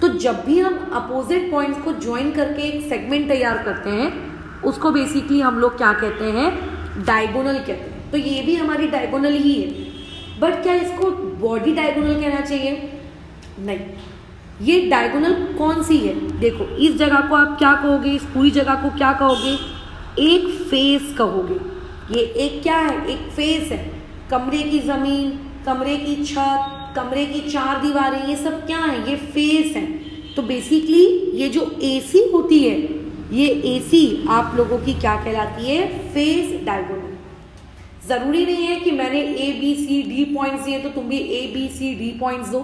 तो जब भी हम अपोजिट पॉइंट्स को ज्वाइन करके एक सेगमेंट तैयार करते हैं, उसको बेसिकली हम लोग क्या कहते हैं, डायगोनल कहते हैं। तो ये भी हमारी डायगोनल ही है। बट क्या इसको बॉडी डायगोनल कहना चाहिए? नहीं। ये डायगोनल कौन सी है? देखो, इस जगह को आप क्या कहोगे, इस पूरी जगह को क्या कहोगे, एक फेस कहोगे। ये एक क्या है, एक फेस है। कमरे की जमीन, कमरे की छत, कमरे की 4 दीवारें, ये सब क्या है, ये फेस है। तो बेसिकली ये जो एसी होती है, ये एसी आप लोगों की क्या कहलाती है, फेस डायगोनल। जरूरी नहीं है कि मैंने A B C D points दिए तो तुम भी A B C D points दो,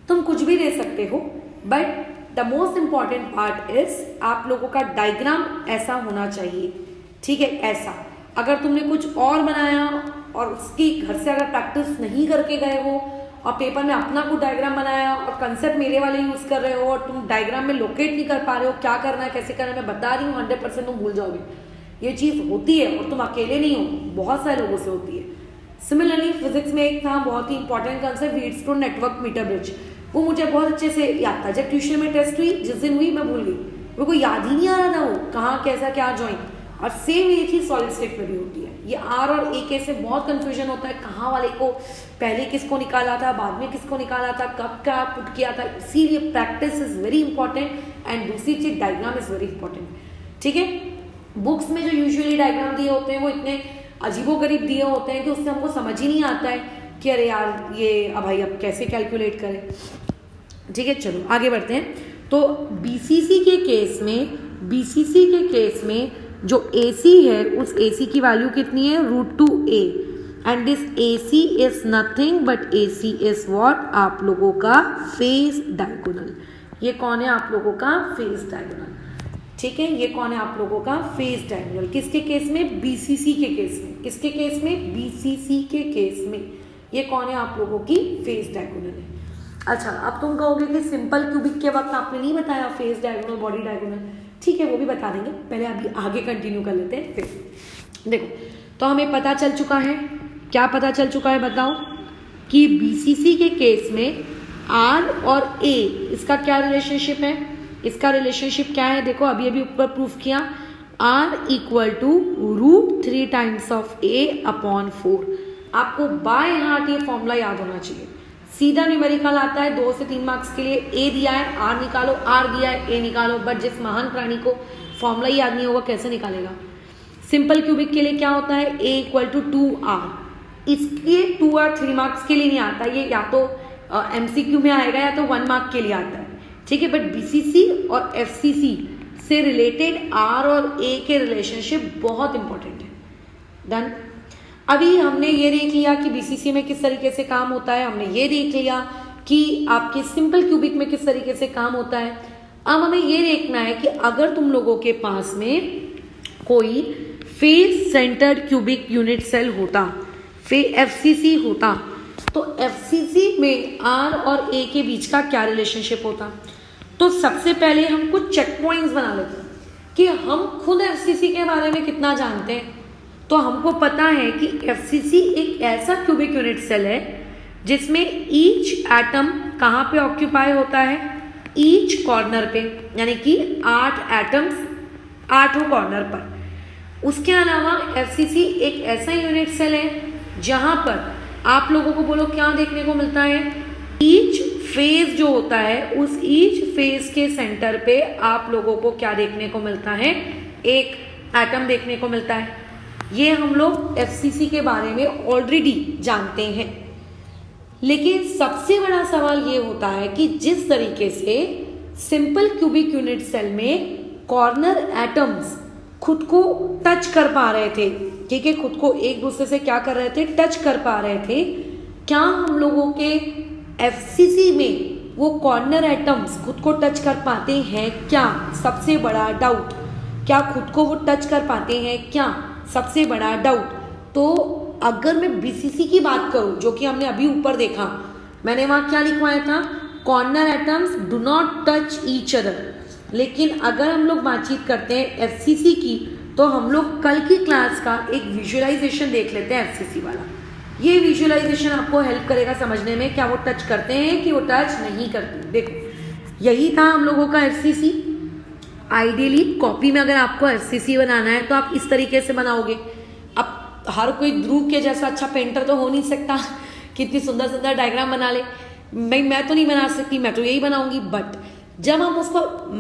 तुम कुछ भी दे सकते हो। But the most important part is आप लोगों का डायग्राम ऐसा होना चाहिए, ठीक है, ऐसा। अगर तुमने कुछ और बनाया और उसकी घर से अगर प्रैक्टिस नहीं करके गए हो और पेपर में अपना कुछ डायग्राम बनाया और कंसेप्ट मेरे वाले यूज कर रहे हो और तुम डायग्राम में लोकेट नहीं कर पा रहे हो क्या करना है कैसे करना है, मैं बता रही हूँ 100% तुम भूल जाओगे। ये चीज होती है और तुम अकेले नहीं हो, बहुत सारे लोगों से होती है। सिमिलरली फिजिक्स में एक था बहुत ही important concept, Wheatstone network meter bridge. वो मुझे बहुत अच्छे से याद था। जब ट्यूशन में टेस्ट हुई, जिस दिन हुई मैं भूल गई, मेरे को याद ही नहीं आ रहा था वो कहाँ कैसा क्या ज्वाइन। और सेम ये चीज सॉलिड स्टेट में भी होती है। ये आर और ए के से बहुत कंफ्यूजन होता है, कहाँ वाले को पहले किसको निकाला था, बाद में किसको निकाला था, कब क्या पुट किया था। इसीलिए practice is very important and दूसरी चीज डायग्राम इज वेरी इंपॉर्टेंट, ठीक है। बुक्स में जो यूजुअली डायग्राम दिए होते हैं वो इतने अजीबोगरीब दिए होते हैं कि उससे हमको समझ ही नहीं आता है कि अरे यार ये अब भाई अब कैसे कैलकुलेट करें, ठीक है। चलो आगे बढ़ते हैं। तो बीसीसी के केस में जो AC है उस AC की वैल्यू कितनी है, √2a। And this AC is nothing but AC is what, आप लोगों का फेस डायगोनल। ये कौन है, आप लोगों का फेस डायगोनल, ठीक है। ये कौन है, आप लोगों का फेस डायगोनल। किसके केस में, BCC के केस में। किसके केस में, BCC के केस में। ये कौन है, आप लोगों की फेस डायगोनल है। अच्छा, अब तुम कहोगे कि सिंपल क्यूबिक के वक्त आपने नहीं बताया फेस डायगोनल बॉडी डायगोनल, ठीक है वो भी बता देंगे, पहले अभी आगे कंटिन्यू कर लेते हैं। फिर देखो, तो हमें पता चल चुका है, क्या पता चल चुका है बताओ, कि BCC के केस में R और A इसका क्या रिलेशनशिप है। इसका रिलेशनशिप क्या है, देखो अभी अभी ऊपर प्रूफ किया, R equal to √3 times of A upon 4। आपको बाय हार्ट ये फॉर्मूला याद होना चाहिए। सीधा न्यूमेरिकल आता है 2 से 3 मार्क्स के लिए। ए दिया है आर निकालो, आर दिया है ए निकालो, बट जिस महान प्राणी को फॉर्मूला ही याद नहीं होगा कैसे निकालेगा। सिंपल क्यूबिक के लिए क्या होता है, ए इक्वल टू 2r। इसके 2r 3 मार्क्स के लिए नहीं आता, ये या तो MCQ में आएगा या तो 1 मार्क के लिए आता है, ठीक है। बट BCC और FCC से रिलेटेड R और A के रिलेशनशिप बहुत इंपॉर्टेंट है। डन। अभी हमने ये देख लिया कि BCC में किस तरीके से काम होता है, हमने ये देख लिया कि आपके सिंपल क्यूबिक में किस तरीके से काम होता है। अब हमें ये देखना है कि अगर तुम लोगों के पास में कोई face centred cubic unit cell होता, FCC होता, तो FCC में R और A के बीच का क्या रिलेशनशिप होता। तो सबसे पहले हम कुछ चेक पॉइंट्स बना लेते हैं कि हम खुद FCC के बारे में कितना जानते हैं। तो हमको पता है कि FCC एक ऐसा क्यूबिक यूनिट सेल है जिसमें ईच एटम कहाँ पे ऑक्यूपाई होता है, ईच कॉर्नर पे, यानी कि 8 एटम्स 8 कॉर्नर पर। उसके अलावा FCC एक ऐसा यूनिट सेल है जहां पर आप लोगों को बोलो क्या देखने को मिलता है, ईच फेज जो होता है उस ईच फेज के सेंटर पे आप लोगों को क्या देखने को मिलता है, एक एटम देखने को मिलता है। ये हम लोग FCC के बारे में ऑलरेडी जानते हैं। लेकिन सबसे बड़ा सवाल ये होता है कि जिस तरीके से सिंपल क्यूबिक यूनिट सेल में कॉर्नर एटम्स खुद को टच कर पा रहे थे, ठीक है, खुद को एक दूसरे से क्या कर रहे थे, टच कर पा रहे थे, क्या हम लोगों के FCC में वो कॉर्नर एटम्स खुद को टच कर पाते हैं क्या, सबसे बड़ा डाउट। क्या खुद को वो टच कर पाते हैं क्या, सबसे बड़ा डाउट। तो अगर मैं BCC की बात करूं, जो कि हमने अभी ऊपर देखा, मैंने वहां क्या लिखवाया था, corner atoms do not touch each other. लेकिन अगर हम लोग बातचीत करते हैं FCC की, तो हम लोग कल की क्लास का एक विजुअलाइजेशन देख लेते हैं FCC वाला। ये विजुअलाइजेशन आपको हेल्प करेगा समझने में क्या वो टच करते हैं कि वो टच नहीं करते। देखो यही था हम लोगों का FCC। आइडियली कॉपी में अगर आपको FCC बनाना है तो आप इस तरीके से बनाओगे। अब हर कोई ध्रुव के जैसा अच्छा पेंटर तो हो नहीं सकता, कितनी सुंदर सुंदर डायग्राम बना ले। मैं तो नहीं बना सकती, मैं तो यही बनाऊंगी। बट जब हम उसको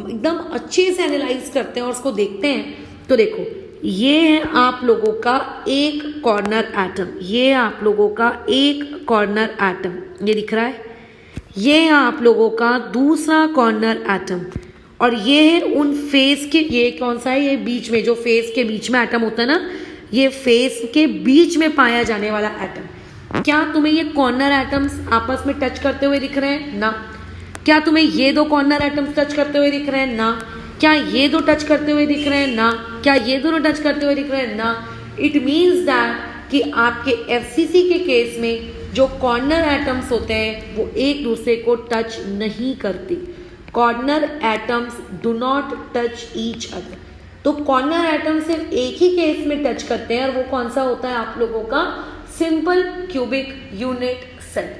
एकदम अच्छे से एनालाइज करते हैं और उसको देखते हैं तो देखो ये है आप लोगों का एक कॉर्नर एटम, ये आप लोगों का एक कॉर्नर एटम, ये दिख रहा है। ये है आप लोगों का दूसरा कॉर्नर एटम, और ये है उन फेस के, ये कौन सा है, ये बीच में, जो फेस के बीच में एटम होता है ना, ये फेस के बीच में पाया जाने वाला एटम। क्या तुम्हें ये कॉर्नर एटम्स आपस में टच करते हुए दिख रहे हैं? ना। क्या तुम्हें ये दो कॉर्नर एटम्स टच करते हुए दिख रहे हैं? ना। क्या ये दो टच करते हुए दिख रहे हैं? ना। क्या ये दोनों टच करते हुए दिख रहे हैं? ना। इट मीन्स दैट कि आपके FCC के केस में जो कॉर्नर एटम्स होते हैं वो एक दूसरे को टच नहीं करते। Corner atoms do not touch each other. तो कॉर्नर एटम सिर्फ एक ही केस में टच करते हैं, और वो कौन सा होता है आप लोगों का, सिंपल क्यूबिक यूनिट सेल।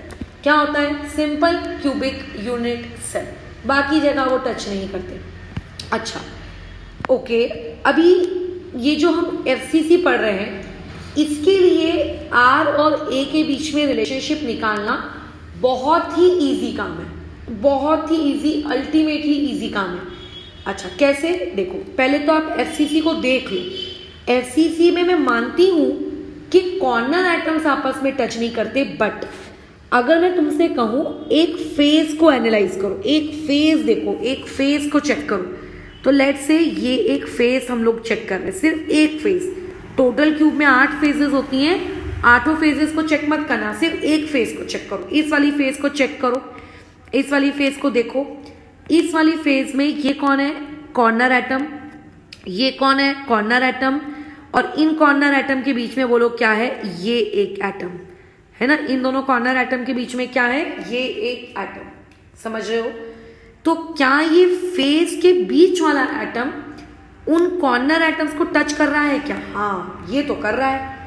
क्या होता है? Simple cubic unit cell. बाकी जगह वो टच नहीं करते। अच्छा ओके, अभी ये जो हम FCC पढ़ रहे हैं इसके लिए R और A के बीच में रिलेशनशिप निकालना बहुत ही इजी काम है, बहुत ही इजी, अल्टीमेटली इजी काम है। अच्छा कैसे? देखो पहले तो आप FCC को देख लो। FCC में मैं मानती हूं कि कॉर्नर एटम्स आपस में टच नहीं करते, बट अगर मैं तुमसे कहूं एक फेज को एनालाइज करो, एक फेज देखो, एक फेज को चेक करो, तो लेट्स से ये एक फेज हम लोग चेक कर रहे हैं, सिर्फ एक फेज। टोटल क्यूब में 8 फेजेस होती हैं, 8 फेजेस को चेक मत करना, सिर्फ एक फेज को चेक करो। इस वाली फेज को चेक करो, इस वाली फेज को देखो। इस वाली फेज में ये कौन है? Corner atom. ये कौन है? Corner atom. और इन कॉर्नर एटम के बीच में बोलो क्या है? ये एक एटम है ना। इन दोनों कॉर्नर एटम के बीच में क्या है? ये एक एटम। समझ रहे हो? तो क्या ये फेस के बीच वाला एटम उन कॉर्नर एटम्स को टच कर रहा है क्या? हाँ ये तो कर रहा है,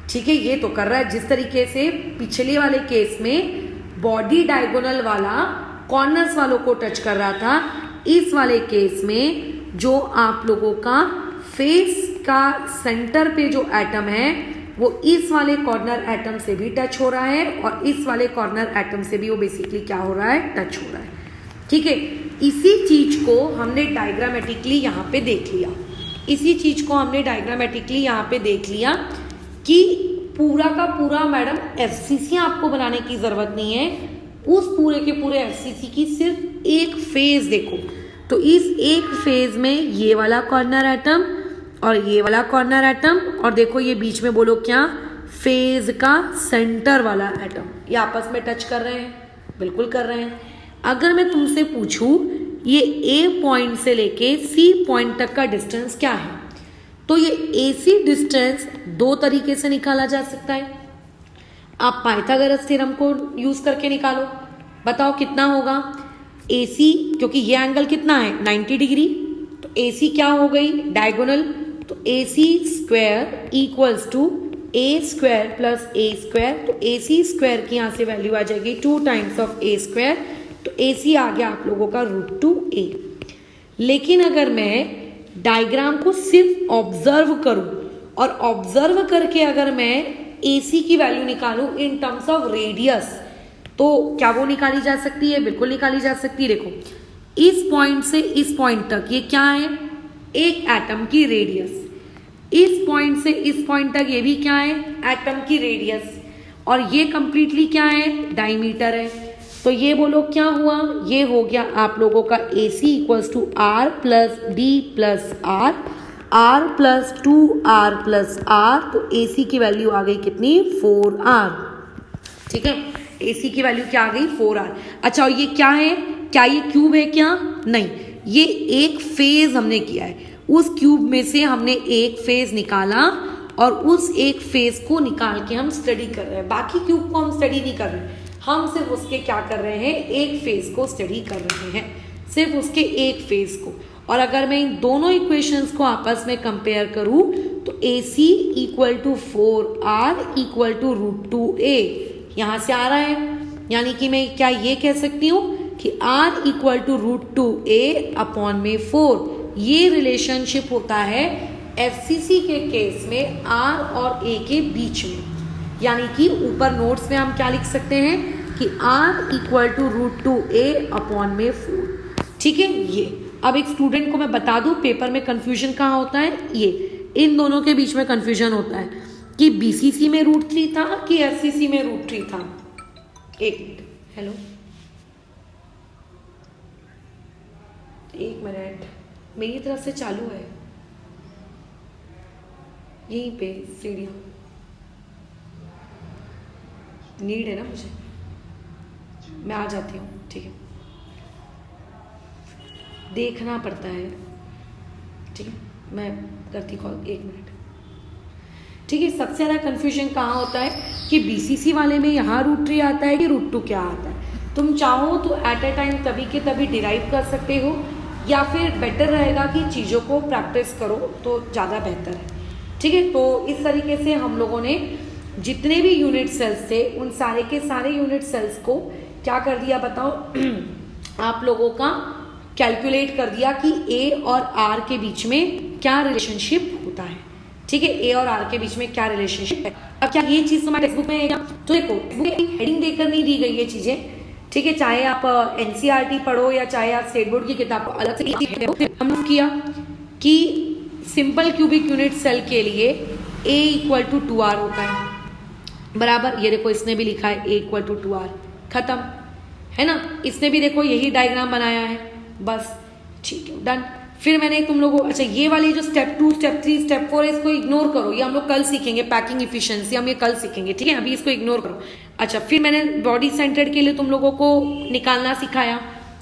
ठीक है, ये तो कर रहा है। जिस तरीके से पिछले वाले केस में बॉडी डायगोनल वाला कॉर्नर्स वालों को टच कर रहा था, इस वाले केस में जो आप लोगों का फेस का सेंटर पे जो एटम है वो इस वाले कॉर्नर एटम से भी टच हो रहा है और इस वाले कॉर्नर एटम से भी वो बेसिकली क्या हो रहा है, टच हो रहा है। ठीक है, इसी चीज को हमने डायग्रामेटिकली यहाँ पे देख लिया, इसी चीज को हमने डायग्रामेटिकली यहाँ पे देख लिया कि पूरा का पूरा मैडम एफसीसी आपको बनाने की जरूरत नहीं है, उस पूरे के पूरे एफसीसी की सिर्फ एक फेज देखो। तो इस एक फेज में ये वाला कॉर्नर एटम और ये वाला कॉर्नर एटम और देखो ये बीच में बोलो क्या, फेज का सेंटर वाला एटम, ये आपस में टच कर रहे हैं, बिल्कुल कर रहे हैं। अगर मैं तुमसे पूछूं ये ए पॉइंट से लेके सी पॉइंट तक का डिस्टेंस क्या है, तो ये एसी डिस्टेंस दो तरीके से निकाला जा सकता है। आप पाइथागोरस थ्योरम को यूज करके निकालो, बताओ कितना होगा AC, क्योंकि ये एंगल कितना है 90 डिग्री, तो AC क्या हो गई, डायगोनल, तो AC square equals to A square plus A square, तो AC स्क्वायर की यहाँ से वैल्यू आ जाएगी 2 टाइम्स ऑफ ए स्क्वायर, तो AC आ गया आप लोगों का √2a। लेकिन अगर मैं डायग्राम को सिर्फ ऑब्जर्व करूं और ऑब्जर्व करके अगर मैं AC की वैल्यू निकालूं इन टर्म्स ऑफ रेडियस, तो क्या वो निकाली जा सकती है, बिल्कुल निकाली जा सकती है। देखो इस पॉइंट से इस पॉइंट तक ये क्या है, एक एटम की रेडियस, इस पॉइंट से इस पॉइंट तक ये भी क्या है, एटम की रेडियस, और ये कंप्लीटली क्या है, डायमीटर है। तो ये बोलो क्या हुआ, ये हो गया आप लोगों का AC equals to R plus D plus R plus 2R plus R, तो AC की वैल्यू आ गई कितनी, 4R। ठीक है, AC की वैल्यू क्या आ गई, 4R। अच्छा, और ये क्या है, क्या ये क्यूब है क्या, नहीं, ये एक फेज हमने किया है, उस क्यूब में से हमने एक फेज निकाला और उस एक फेज को निकाल के हम स्टडी कर रहे हैं, बाकी क्यूब को हम स्टडी नहीं कर रहे, हम सिर्फ उसके क्या कर रहे हैं, एक फेज को स्टडी कर रहे हैं, सिर्फ उसके एक फेज को। और अगर मैं इन दोनों इक्वेशंस को आपस में कंपेयर करूं तो AC equal to 4R equal to √2a यहाँ से आ रहा है, यानी कि मैं क्या ये कह सकती हूँ कि R equal to √2a upon में 4, ये रिलेशनशिप होता है FCC के केस में R और A के बीच में, यानी कि ऊपर नोट्स में हम क्या लिख सकते हैं कि R equal to √2a upon में 4। ठीक है, ये अब एक स्टूडेंट को मैं बता दूं पेपर में कंफ्यूजन कहाँ होता है, ये इन दोनों के बीच में कंफ्यूजन होता है कि BCC में √3 था कि FCC में √3 था। एक मिनट, हेलो, एक मिनट, मेरी तरफ से चालू है, यहीं पे सीढ़ियाँ नीड है ना मुझे, मैं आ जाती हूँ। ठीक है, देखना पड़ता है, ठीक है, मैं करती कॉल, एक मिनट। ठीक है, सबसे ज़्यादा कन्फ्यूजन कहाँ होता है कि BCC वाले में यहाँ √3 आता है कि √2 क्या आता है। तुम चाहो तो एट अ टाइम तभी के तभी डिराइव कर सकते हो, या फिर बेटर रहेगा कि चीज़ों को प्रैक्टिस करो तो ज़्यादा बेहतर है। ठीक है, तो इस तरीके से हम लोगों ने जितने भी यूनिट सेल्स थे उन सारे के सारे यूनिट सेल्स को क्या कर दिया बताओ आप लोगों का कैलकुलेट कर दिया कि A और R के बीच में क्या रिलेशनशिप होता है। ठीक है, A और R के बीच में क्या रिलेशनशिप है। अब क्या ये चीज़ तुम्हारे टेक्स्ट बुक में है क्या, तो देखो हेडिंग देकर नहीं दी गई ये चीज़ें। ठीक है, चाहे आप NCERT पढ़ो या चाहे आप स्टेट बोर्ड की किताब अलग से, हम लोग किया कि सिंपल क्यूबिक यूनिट सेल के लिए A इक्वल टू 2R होता है, बराबर। ये देखो इसने भी लिखा है A इक्वल टू 2R, खत्म है ना। इसने भी देखो यही डायग्राम बनाया है, बस ठीक है, डन। फिर मैंने तुम लोगों, अच्छा ये वाली जो स्टेप 2 स्टेप 3 स्टेप 4 है इसको इग्नोर करो, ये हम लोग कल सीखेंगे, पैकिंग इफिशिएंसी हम ये कल सीखेंगे। ठीक है, अभी इसको इग्नोर करो। अच्छा, फिर मैंने बॉडी सेंटर्ड के लिए तुम लोगों को निकालना सिखाया,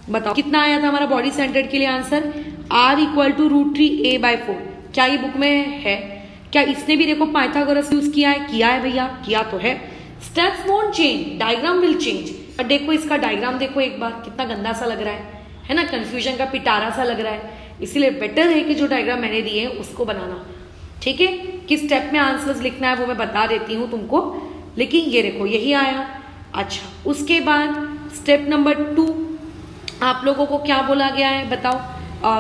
बताओ कितना आया था हमारा बॉडी सेंटर्ड के लिए answer, R equal to √3a/4। क्या ये बुक में है क्या? इसने भी देखो पाइथागोरस यूज किया है भैया, किया तो है। Steps won't change, diagram will change. और देखो इसका डायग्राम देखो एक बार, कितना गंदा सा लग रहा है ना, कंफ्यूजन का पिटारा सा लग रहा है। इसीलिए बेटर है कि जो डायग्राम मैंने दिए हैं उसको बनाना। ठीक है, किस स्टेप में आंसर्स लिखना है वो मैं बता देती हूँ तुमको, लेकिन ये देखो यही आया। अच्छा, उसके बाद स्टेप नंबर 2 आप लोगों को क्या बोला गया है बताओ,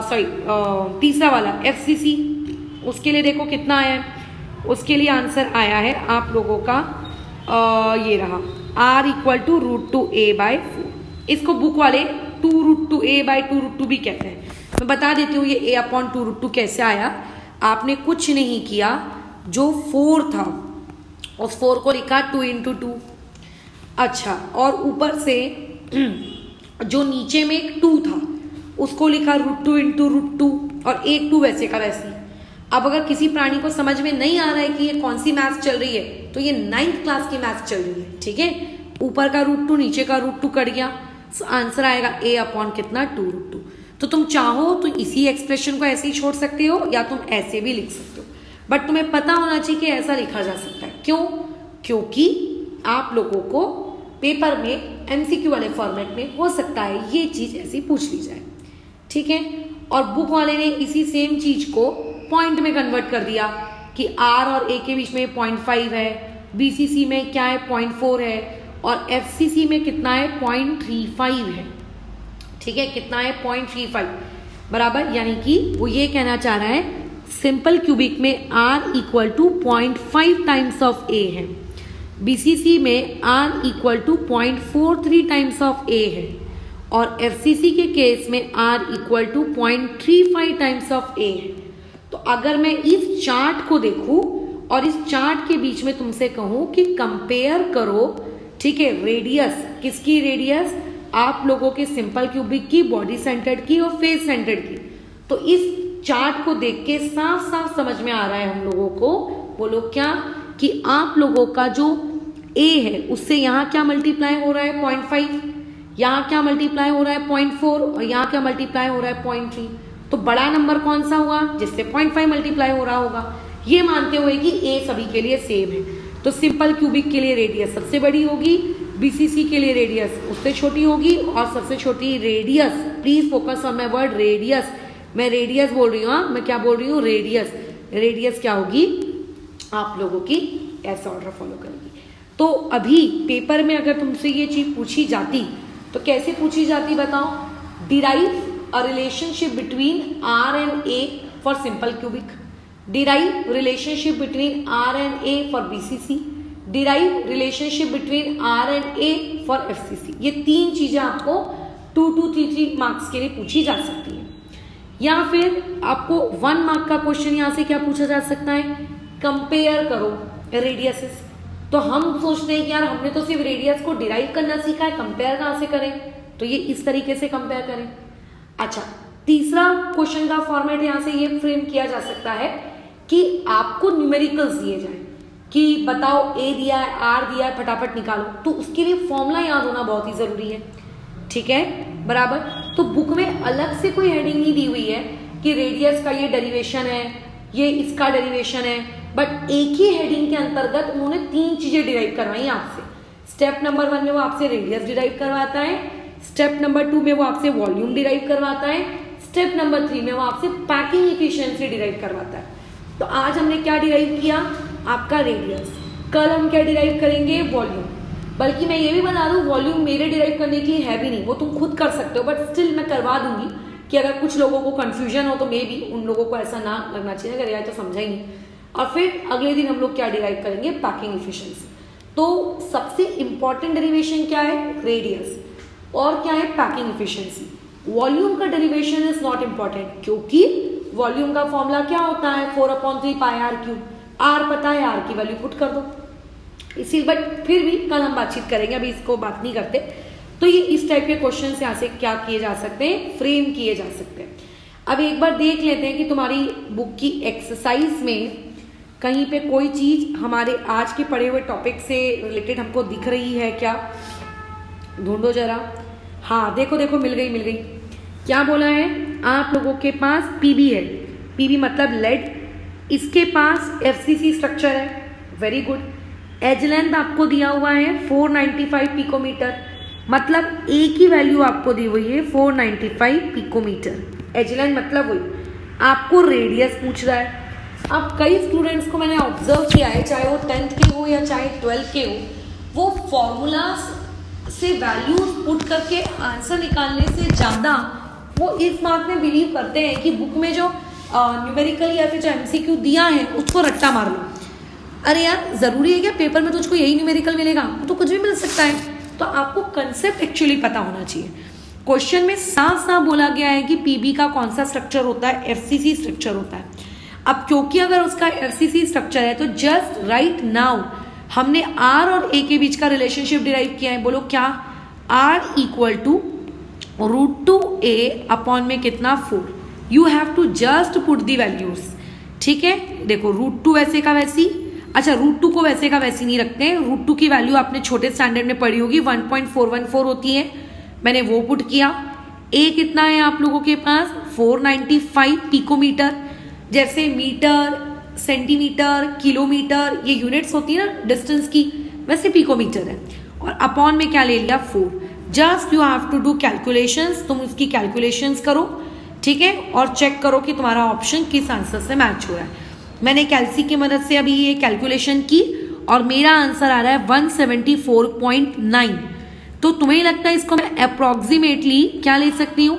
सॉरी तीसरा वाला FCC, उसके लिए देखो कितना आया है उसके लिए आंसर आया है आप लोगों का ये रहा r इक्वल टू √2a/4। इसको बुक वाले 2√2a/2√2 भी कहते हैं। मैं बता देती हूँ ये a/2√2 कैसे आया। आपने कुछ नहीं किया, जो 4 था उस 4 को लिखा 2 × 2। अच्छा, और ऊपर से जो नीचे में एक 2 था उसको लिखा √2 × √2 और एक 2 वैसे का वैसे। अब अगर किसी प्राणी को समझ में नहीं आ रहा है कि ये कौन सी मैथ्स चल रही है, तो ये 9th क्लास की मैथ्स चल रही है, ठीक है। ऊपर का √2 नीचे का √2 कट गया, आंसर आएगा a/ कितना 2√2। तो तुम चाहो तो इसी एक्सप्रेशन को ऐसे ही छोड़ सकते हो या तुम ऐसे भी लिख सकते हो, बट तुम्हें पता होना चाहिए कि ऐसा लिखा जा सकता है। क्यों? क्योंकि आप लोगों को पेपर में MCQ वाले फॉर्मेट में हो सकता है ये चीज ऐसी पूछ ली जाए, ठीक है। और बुक वाले ने इसी सेम चीज को पॉइंट में कन्वर्ट कर दिया कि R और A के बीच में 0.5 है, BCC में क्या है 0.4 है और FCC में कितना है 0.35 है, ठीक है। कितना है 0.35 बराबर, यानी कि वो ये कहना चाह रहा है सिंपल क्यूबिक में R equal to 0.5 times of A है, BCC में R equal to 0.43 times of A है और FCC के केस में R equal to 0.35 times of A है। तो अगर मैं इस चार्ट को देखूं और इस चार्ट के बीच में तुमसे कहूं कि कंपेयर करो, ठीक है, रेडियस, किसकी रेडियस? आप लोगों के सिंपल क्यूबिक की, बॉडी सेंटर्ड की और फेस सेंटर्ड की। तो इस चार्ट को देख के साफ साफ समझ में आ रहा है हम लोगों को, बोलो क्या, कि आप लोगों का जो A है उससे यहाँ क्या मल्टीप्लाई हो रहा है 0.5, यहाँ क्या मल्टीप्लाई हो रहा है 0.4 और यहाँ क्या मल्टीप्लाई हो रहा है 0.3। तो बड़ा नंबर कौन सा हुआ? जिससे 0.5 मल्टीप्लाई हो रहा होगा, ये मानते हुए कि A सभी के लिए सेम है। तो सिंपल क्यूबिक के लिए रेडियस सबसे बड़ी होगी, BCC के लिए रेडियस उससे छोटी होगी और सबसे छोटी radius, please focus on my word radius, मैं रेडियस बोल रही हूँ, हाँ मैं क्या बोल रही हूँ, रेडियस। रेडियस क्या होगी आप लोगों की, ऐसा ऑर्डर फॉलो करेगी। तो अभी पेपर में अगर तुमसे ये चीज पूछी जाती तो कैसे पूछी जाती बताओ? Derive a relationship between R and A for simple cubic, derive relationship between R and A for BCC, derive relationship between R and A for FCC। ये 3 चीजें आपको 2 2 3 3 मार्क्स के लिए पूछी जा सकती है। या फिर आपको 1 मार्क का क्वेश्चन यहाँ से क्या पूछा जा सकता है, कंपेयर करो रेडियसेस। तो हम सोचते हैं कि यार हमने तो सिर्फ रेडियस को डिराइव करना सीखा है, कंपेयर कहाँ से करें? तो ये इस तरीके से कंपेयर करें। अच्छा, तीसरा क्वेश्चन का फॉर्मेट यहां से ये फ्रेम किया जा सकता है कि आपको न्यूमेरिकल्स दिए जाए कि बताओ A दिया है, R दिया है, फटाफट निकालो। तो उसके लिए फॉर्मूला याद होना बहुत ही जरूरी है, ठीक है बराबर। तो बुक में अलग से कोई हेडिंग नहीं दी हुई है कि रेडियस का ये डेरिवेशन है, ये इसका डेरिवेशन है, बट एक ही हेडिंग के अंतर्गत उन्होंने 3 चीजें डिराइव करवाई आपसे। स्टेप नंबर 1 में वो आपसे रेडियस डिराइव करवाता है, स्टेप नंबर 2 में वो आपसे वॉल्यूम डिराइव करवाता है, स्टेप नंबर 3 में वो आपसे पैकिंग एफिशिएंसी डिराइव करवाता है। तो आज हमने क्या डिराइव किया? आपका रेडियस। कल हम क्या डिराइव करेंगे? वॉल्यूम। बल्कि मैं ये भी बता दूं, वॉल्यूम मेरे डिराइव करने की है भी नहीं, वो तुम खुद कर सकते हो, बट स्टिल मैं करवा दूंगी कि अगर कुछ लोगों को कंफ्यूजन हो तो मे भी उन लोगों को ऐसा ना लगना चाहिए, अगर यार तो समझा ही नहीं। और फिर अगले दिन हम लोग क्या डिराइव करेंगे? Packing efficiency. तो सबसे इंपॉर्टेंट डेरिवेशन क्या है? रेडियस। और क्या है? Packing efficiency. वॉल्यूम का डेरिवेशन इज नॉट इंपॉर्टेंट, क्योंकि वॉल्यूम का फॉर्मूला क्या होता है? 4/3 πr3। आर पता है, आर की वैल्यू पुट कर दो इसी। बट फिर भी कल हम बातचीत करेंगे, अभी इसको बात नहीं करते। तो ये इस टाइप के क्वेश्चन यहाँ से क्या किए जा सकते हैं? फ्रेम किए जा सकते हैं। अब एक बार देख लेते हैं कि तुम्हारी बुक की एक्सरसाइज में कहीं पे कोई चीज हमारे आज के पढ़े हुए टॉपिक से रिलेटेड हमको दिख रही है क्या? ढूंढो जरा। हाँ देखो देखो, मिल गई। क्या बोला है? आप लोगों के पास पीबी है, पीबी मतलब लेड, इसके पास FCC स्ट्रक्चर है, वेरी गुड। एज लेंथ आपको दिया हुआ है 495 पिकोमीटर, मतलब ए की वैल्यू आपको दी हुई है 495 पिकोमीटर। एज लेंथ मतलब वही। आपको रेडियस पूछ रहा है। अब कई स्टूडेंट्स को मैंने ऑब्जर्व किया है, चाहे वो 10th के हो या चाहे 12th के हो, वो फॉर्मूलाज से वैल्यूज पुट करके आंसर निकालने से ज़्यादा वो इस बात में बिलीव करते हैं कि बुक में जो न्यूमेरिकल या फिर जो MCQ दिया है उसको रट्टा मार लो। अरे यार ज़रूरी है क्या पेपर में तुझको यही न्यूमेरिकल मिलेगा? तो कुछ भी मिल सकता है। तो आपको कंसेप्ट एक्चुअली पता होना चाहिए। क्वेश्चन में साफ साफ बोला गया है कि पीबी का कौन सा स्ट्रक्चर होता है, एफसीसी स्ट्रक्चर होता है। अब क्योंकि अगर उसका एफसीसी स्ट्रक्चर है तो जस्ट राइट नाउ हमने आर और ए के बीच का रिलेशनशिप डिराइव किया है। बोलो क्या? Are equal to √2a upon में कितना 4। You have to just put the values. ठीक है, देखो √2 वैसे का वैसी, अच्छा √2 को वैसे का वैसी नहीं रखते हैं। √2 की वैल्यू आपने छोटे स्टैंडर्ड में पढ़ी होगी 1.414 होती है, मैंने वो पुट किया। ए कितना है आप लोगों के पास? 495 पिकोमीटर। जैसे मीटर, सेंटीमीटर, किलोमीटर ये यूनिट्स होती है ना डिस्टेंस की, वैसे पिकोमीटर है। और अपॉन में क्या ले लिया? 4। Just you have to do calculations, तुम उसकी कैलकुलेशंस करो, ठीक है, और चेक करो कि तुम्हारा ऑप्शन किस आंसर से मैच हो रहा है। मैंने कैलसी की मदद से अभी ये कैलकुलेशन की और मेरा आंसर आ रहा है 174.9। तो तुम्हें लगता है इसको मैं अप्रोक्सीमेटली क्या ले सकती हूँ?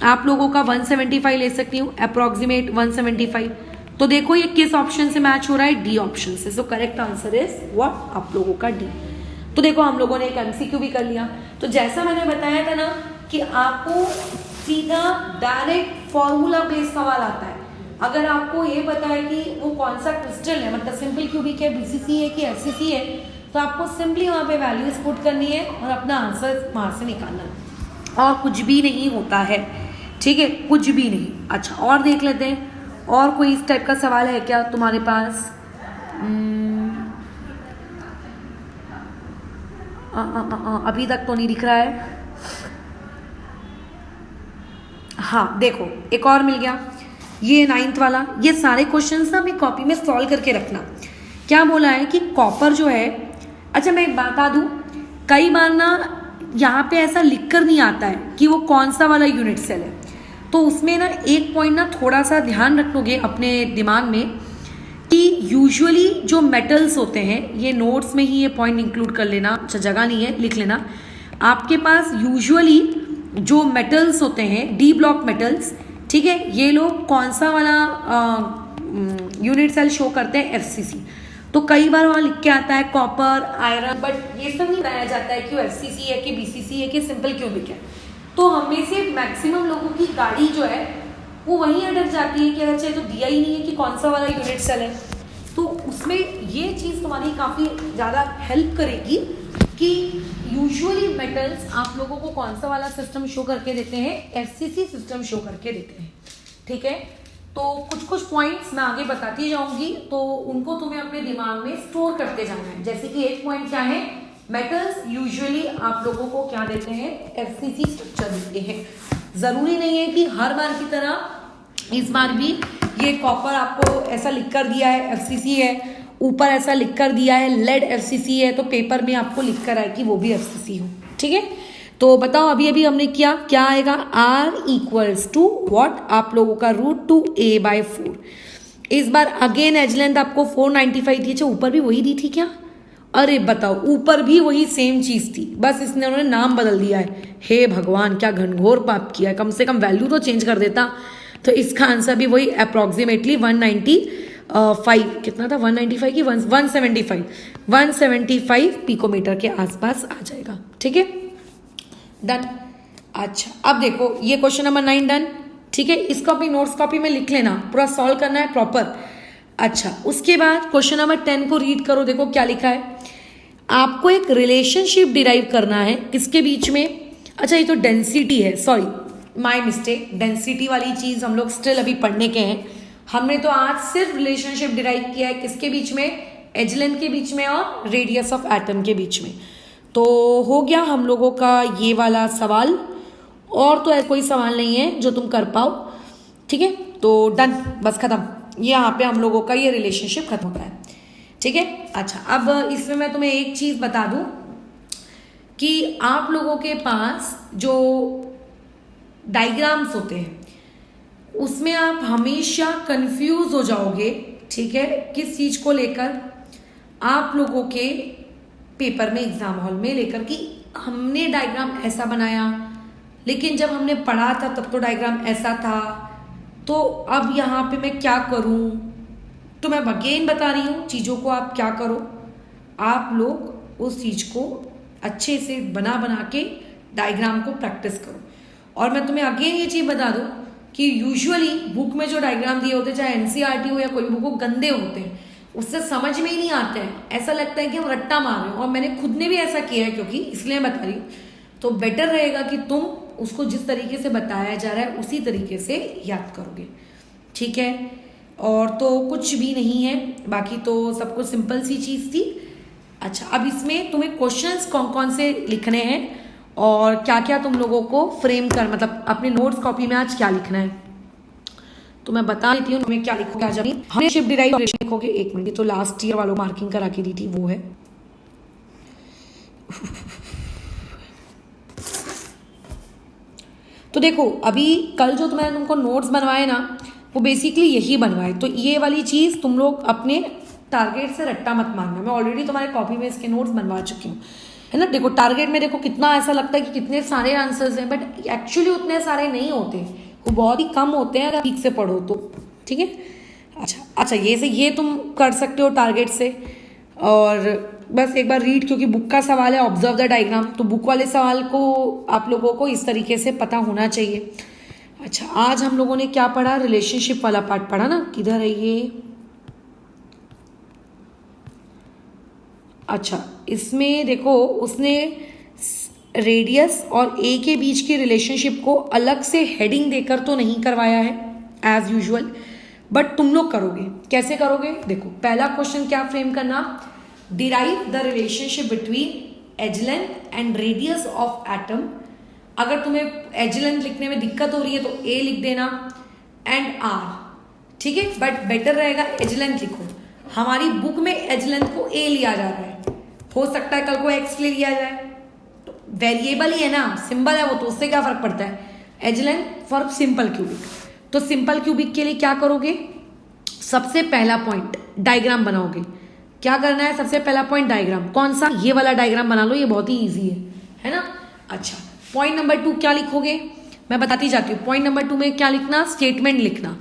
आप लोगों का 175 ले सकती हूँ, अप्रोक्सीमेट 175। तो देखो ये किस ऑप्शन से मैच हो रहा है? डी ऑप्शन से। So correct answer is what? आप लोगों का डी। तो देखो हम लोगों ने एक एमसीक्यू भी कर लिया। तो जैसा मैंने बताया था ना कि आपको सीधा डायरेक्ट फॉर्मूला बेस्ड सवाल आता है। अगर आपको ये पता है कि वो कौन सा क्रिस्टल है, मतलब सिंपल क्यूबिक है, बीसीसी है कि एफसीसी है, तो आपको सिंपली वहाँ पे वैल्यूज पुट करनी है और अपना आंसर वहाँ से निकालना है, और कुछ भी नहीं होता है। ठीक है, कुछ भी नहीं। अच्छा और देख लेते हैं, और कोई इस टाइप का सवाल है क्या तुम्हारे पास? अभी तक तो नहीं दिख रहा है। हाँ देखो एक और मिल गया, ये 9th वाला। ये सारे क्वेश्चंस ना अपनी कॉपी में सॉल्व करके रखना। क्या बोला है कि कॉपर जो है, अच्छा मैं एक बता दूं, कई बार ना यहाँ पे ऐसा लिख कर नहीं आता है कि वो कौन सा वाला यूनिट सेल है। तो उसमें ना एक पॉइंट ना थोड़ा सा ध्यान रखोगे अपने दिमाग में कि यूजुअली जो मेटल्स होते हैं, ये नोट्स में ही ये पॉइंट इंक्लूड कर लेना, अच्छा जगह नहीं है लिख लेना। आपके पास यूजुअली जो मेटल्स होते हैं, डी ब्लॉक मेटल्स, ठीक है, ये लोग कौन सा वाला यूनिट सेल शो करते हैं? एफसीसी। तो कई बार वहाँ लिख के आता है कॉपर, आयरन, बट ये सब नहीं बताया जाता है कि एफसीसी है कि बीसीसी है कि सिंपल क्यूबिक है। तो हमें से मैक्सिमम लोगों की गाड़ी जो है वो वहीं अटक जाती है कि अगर चाहे तो दिया ही नहीं है कि कौन सा वाला यूनिट सेल है। तो उसमें ये चीज़ तुम्हारी काफ़ी ज़्यादा हेल्प करेगी कि यूजुअली मेटल्स आप लोगों को कौन सा वाला सिस्टम शो करके देते हैं? एफसीसी सिस्टम शो करके देते हैं। ठीक है, तो कुछ कुछ पॉइंट्स मैं आगे बताती जाऊंगी, तो उनको तुम्हें अपने दिमाग में स्टोर करते जाना है। जैसे कि एक पॉइंट क्या है? मेटल्स यूजुअली आप लोगों को क्या देते हैं? एफसीसी स्ट्रक्चर देते हैं। जरूरी नहीं है कि हर बार की तरह इस बार भी ये कॉपर आपको ऐसा लिख कर दिया है एफसीसी है, ऊपर ऐसा लिख कर दिया है लेड एफसीसी है, तो पेपर में आपको लिख कर आए कि वो भी एफसीसी हो। ठीक है, तो बताओ अभी अभी हमने किया क्या आएगा? R equals to what? आप लोगों का √2a/4। इस बार अगेन एज लेंथ आपको 495 थी। अच्छा ऊपर भी वही दी थी क्या? अरे बताओ, ऊपर भी वही सेम चीज थी, बस इसने उन्होंने नाम बदल दिया है। हे भगवान, क्या घनघोर पाप किया है। कम से कम वैल्यू तो चेंज कर देता। तो इसका आंसर भी वही अप्रोक्सीमेटली 195 कितना था? 195 की 175 पिकोमीटर के आसपास आ जाएगा। ठीक है, डन। अच्छा अब देखो ये क्वेश्चन नंबर 9 डन। ठीक है, इसको अपनी नोट्स कॉपी में लिख लेना, पूरा सॉल्व करना है प्रॉपर। अच्छा उसके बाद क्वेश्चन नंबर 10 को रीड करो, देखो क्या लिखा है। आपको एक रिलेशनशिप डिराइव करना है किसके बीच में? अच्छा ये तो डेंसिटी है, सॉरी माय मिस्टेक, डेंसिटी वाली चीज हम लोग स्टिल अभी पढ़ने के हैं। हमने तो आज सिर्फ रिलेशनशिप डिराइव किया है किसके बीच में? एज लेंथ के बीच में और रेडियस ऑफ एटम के बीच में। तो हो गया हम लोगों का ये वाला सवाल, और तो कोई सवाल नहीं है जो तुम कर पाओ। ठीक है, तो डन, बस खत्म। यहाँ पे हम लोगों का ये रिलेशनशिप खत्म होता है। ठीक है, अच्छा अब इसमें मैं तुम्हें एक चीज बता दूं कि आप लोगों के पास जो डायग्राम्स होते हैं उसमें आप हमेशा कंफ्यूज हो जाओगे। ठीक है, किस चीज को लेकर? आप लोगों के पेपर में एग्जाम हॉल में लेकर कि हमने डायग्राम ऐसा बनाया, लेकिन जब हमने पढ़ा था तब तो डायग्राम ऐसा था, तो अब यहाँ पे मैं क्या करूँ? तो मैं अगेन बता रही हूँ, चीज़ों को आप क्या करो, आप लोग उस चीज़ को अच्छे से बना बना के डायग्राम को प्रैक्टिस करो। और मैं तुम्हें अगेन ये चीज़ बता दूँ कि यूजुअली बुक में जो डायग्राम दिए होते हैं, चाहे एनसीईआरटी हो या कोई बुक हो, गंदे होते हैं, उससे समझ में ही नहीं आते हैं, ऐसा लगता है कि हम रट्टा मार रहे हो। और मैंने खुद ने भी ऐसा किया है, क्योंकि इसलिए बता रही हूँ। तो बेटर रहेगा कि तुम उसको जिस तरीके से बताया जा रहा है उसी तरीके से याद करोगे, ठीक है। और तो कुछ भी नहीं है, बाकी तो सब कुछ सिंपल सी चीज़ थी। अच्छा, अब इसमें तुम्हें क्वेश्चंस कौन कौन से लिखने हैं और क्या क्या तुम लोगों को फ्रेम कर, मतलब अपने नोट्स कॉपी में आज क्या लिखना है, तो मैं बता देती हूँ तुम्हें क्या लिखोगे आज। अभी हमने शिफ्ट डिराइव लिखोगे, 1 मिनट, तो लास्ट ईयर वालों मार्किंग करा के दी थी, वो है। तो देखो, अभी कल जो मैंने तुमको नोट्स बनवाए ना, वो बेसिकली यही बनवाए। तो ये वाली चीज़ तुम लोग अपने टारगेट से रट्टा मत मारना। मैं ऑलरेडी तुम्हारे कॉपी में इसके नोट्स बनवा चुकी हूँ, है ना। देखो, टारगेट में देखो कितना ऐसा लगता है कि कितने सारे आंसर्स हैं, बट एक्चुअली उतने सारे नहीं होते, वो बहुत ही कम होते हैं अगर ठीक से पढ़ो तो, ठीक है। अच्छा, ये तुम कर सकते हो टारगेट से। और बस एक बार रीड, क्योंकि बुक का सवाल है ऑब्जर्व द डायग्राम, तो बुक वाले सवाल को आप लोगों को इस तरीके से पता होना चाहिए। अच्छा, आज हम लोगों ने क्या पढ़ा, रिलेशनशिप वाला पार्ट पढ़ा ना, किधर है ये। अच्छा, इसमें देखो उसने रेडियस और ए के बीच की रिलेशनशिप को अलग से हेडिंग देकर तो नहीं करवाया है एज यूजुअल, बट तुम लोग करोगे। कैसे करोगे, देखो पहला क्वेश्चन क्या फ्रेम करना, derive the relationship between edge length and radius of atom. अगर तुम्हें एज लेंथ लिखने में दिक्कत हो रही है तो ए लिख देना एंड आर, ठीक है, बट बेटर रहेगा एज लेंथ लिखो। हमारी बुक में एज लेंथ को ए लिया जा रहा है, हो सकता है कल को एक्स ले लिया जाए, तो वेरिएबल ही है ना, सिंबल है वो, तो उससे क्या फर्क पड़ता है। Edge length for simple cubic, तो सिंपल क्यूबिक के लिए क्या करोगे, सबसे पहला पॉइंट डायग्राम बनाओगे। क्या करना है, सबसे पहला पॉइंट डायग्राम, कौन सा, ये वाला डायग्राम बना लो, ये बहुत ही ईजी है ना। अच्छा, पॉइंट नंबर 2 क्या लिखोगे, मैं बताती जाती हूँ। पॉइंट नंबर 2 में क्या लिखना, स्टेटमेंट लिखना।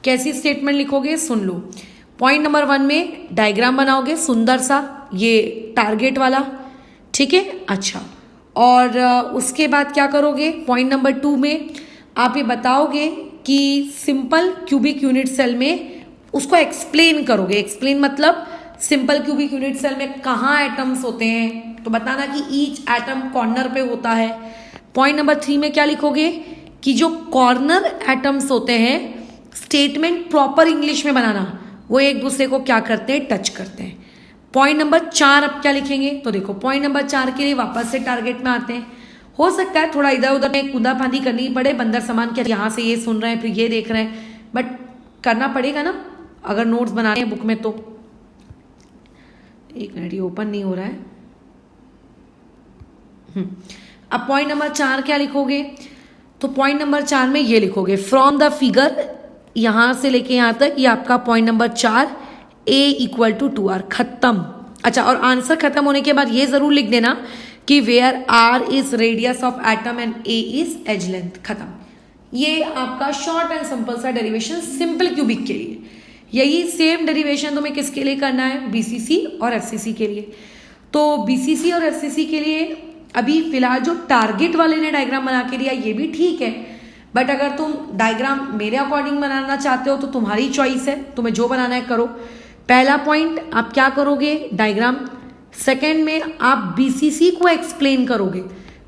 कैसी स्टेटमेंट लिखोगे, सुन लो। पॉइंट नंबर 1 में डायग्राम बनाओगे सुंदर सा, ये टारगेट वाला, ठीक है। अच्छा, और उसके बाद क्या करोगे, पॉइंट नंबर 2 में आप ये बताओगे कि सिंपल क्यूबिक यूनिट सेल में उसको एक्सप्लेन करोगे। एक्सप्लेन मतलब सिंपल क्यूबिक यूनिट सेल में कहाँ एटम्स होते हैं, तो बताना कि ईच एटम कॉर्नर पे होता है। पॉइंट नंबर 3 में क्या लिखोगे कि जो कॉर्नर एटम्स होते हैं, स्टेटमेंट प्रॉपर इंग्लिश में बनाना, वो एक दूसरे को क्या करते हैं, टच करते हैं। पॉइंट नंबर 4 अब क्या लिखेंगे, तो देखो पॉइंट नंबर 4 के लिए वापस से टारगेट में आते हैं। हो सकता है थोड़ा इधर उधर में कूदा फांदी करनी पड़े, बंदर समान क्या यहाँ से ये सुन रहे हैं फिर ये देख रहे हैं, बट करना पड़ेगा ना अगर नोट्स बना रहे हैं बुक में तो। 1 मिनट, ये ओपन नहीं हो रहा है। अब पॉइंट नंबर 4 क्या लिखोगे, तो पॉइंट नंबर 4 में ये लिखोगे, फ्रॉम द फिगर, यहां से लेके यहां तक, ये आपका point number 4, A equal to 2r, खत्म। अच्छा, और आंसर खत्म होने के बाद ये जरूर लिख देना कि where R is radius of atom and A is edge length, खत्म। ये आपका शॉर्ट एंड सिंपल सा डेरिवेशन सिंपल क्यूबिक के लिए। यही सेम डेरिवेशन तुम्हें किसके लिए करना है, बीसीसी और एफसीसी के लिए। तो बीसीसी और एफसीसी के लिए अभी फिलहाल जो टारगेट वाले ने डायग्राम बना के दिया ये भी ठीक है, बट अगर तुम डायग्राम मेरे अकॉर्डिंग बनाना चाहते हो तो तुम्हारी चॉइस है, तुम्हें जो बनाना है करो। पहला पॉइंट आप क्या करोगे, डायग्राम। सेकंड में आप बीसीसी को एक्सप्लेन करोगे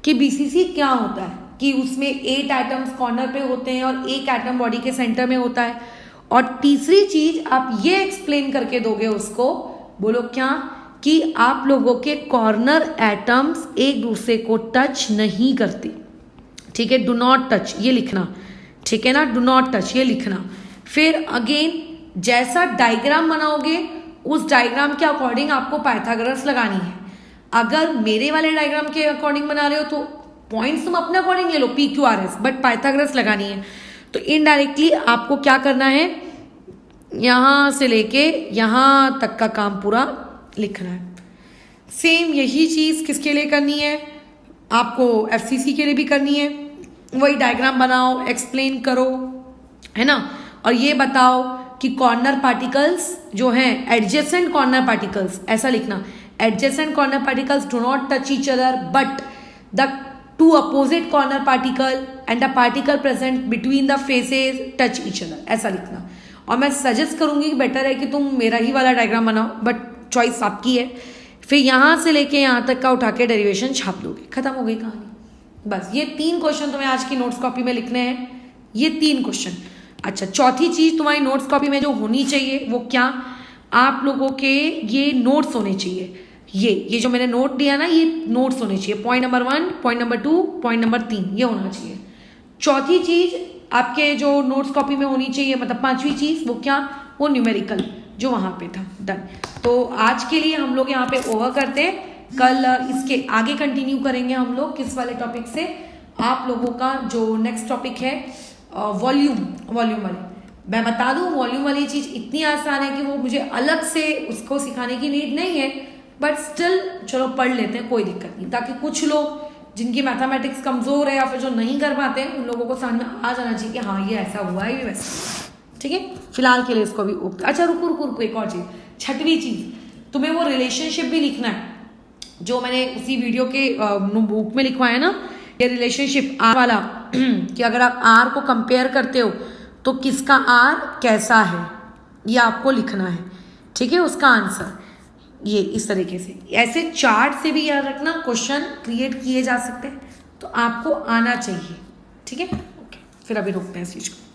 कि बीसीसी क्या होता है, कि उसमें 8 एटम्स कॉर्नर पे होते हैं और एक एटम बॉडी के सेंटर में होता है। और तीसरी चीज आप ये एक्सप्लेन करके दोगे उसको, बोलो क्या, कि आप लोगों के कॉर्नर एटम्स एक दूसरे को टच नहीं करते, ठीक है, डू नॉट टच, ये लिखना, ठीक है ना, डू नॉट टच, ये लिखना। फिर अगेन जैसा डायग्राम बनाओगे उस डायग्राम के अकॉर्डिंग आपको पाइथागोरस लगानी है। अगर मेरे वाले डायग्राम के अकॉर्डिंग बना रहे हो तो पॉइंट्स तुम अपने अकॉर्डिंग ले लो, P Q R S, but Pythagoras लगानी है। तो इनडायरेक्टली आपको क्या करना है, यहां से लेके यहां तक का काम पूरा लिखना है। सेम यही चीज किसके लिए करनी है, आपको एफसीसी के लिए भी करनी है। वही डायग्राम बनाओ, एक्सप्लेन करो, है ना, और ये बताओ कि कॉर्नर पार्टिकल्स जो हैं एडजेसेंट कॉर्नर पार्टिकल्स, ऐसा लिखना, adjacent corner particles do not touch each other but the two opposite corner particle and the particle present between the faces touch each other, ऐसा लिखना। और मैं सजेस्ट करूंगी कि बेटर है कि तुम मेरा ही वाला डायग्राम बनाओ, बट चॉइस आपकी है। फिर यहाँ से लेके यहाँ तक का उठा के डेरिवेशन छाप दोगे, खत्म हो गई कहानी। बस ये 3 क्वेश्चन तुम्हें आज की नोट्स कॉपी में लिखने हैं, ये 3 क्वेश्चन। अच्छा, चौथी चीज तुम्हारी नोट्स कॉपी में जो होनी चाहिए वो क्या, आप लोगों के ये नोट्स होने चाहिए। ये जो मैंने नोट दिया ना, ये नोट्स होने चाहिए। Point number 1, point number 2, point number 3, ये होना चाहिए। चौथी चीज आपके जो नोट्स कॉपी में होनी चाहिए, मतलब 5वीं चीज, वो क्या, वो न्यूमेरिकल जो वहां पे था। डन। तो आज के लिए हम लोग यहाँ पे ओवर करते हैं, कल इसके आगे कंटिन्यू करेंगे हम लोग किस वाले टॉपिक से। आप लोगों का जो नेक्स्ट टॉपिक है वॉल्यूम वाली, मैं बता दूं वॉल्यूम वाली चीज इतनी आसान है कि वो मुझे अलग से उसको सिखाने की नीड नहीं है, बट स्टिल चलो पढ़ लेते हैं, कोई दिक्कत नहीं, ताकि कुछ लोग जिनकी मैथमेटिक्स कमजोर है या फिर जो नहीं कर पाते हैं उन लोगों को समझ में आ जाना चाहिए कि हाँ ये ऐसा हुआ है, ये वैसा। ठीक है, फिलहाल के लिए इसको भी अच्छा रुको एक और चीज, 6वीं चीज, तुम्हें वो रिलेशनशिप भी लिखना है जो मैंने उसी वीडियो के बुक में लिखवाया ना, ये रिलेशनशिप आर वाला कि अगर आप आर को कंपेयर करते हो तो किसका आर कैसा है, ये आपको लिखना है। ठीक है, उसका आंसर ये इस तरीके से, ऐसे चार्ट से भी याद रखना, क्वेश्चन क्रिएट किए जा सकते हैं, तो आपको आना चाहिए। ठीक है, ओके, फिर अभी रोकते हैं इस चीज को।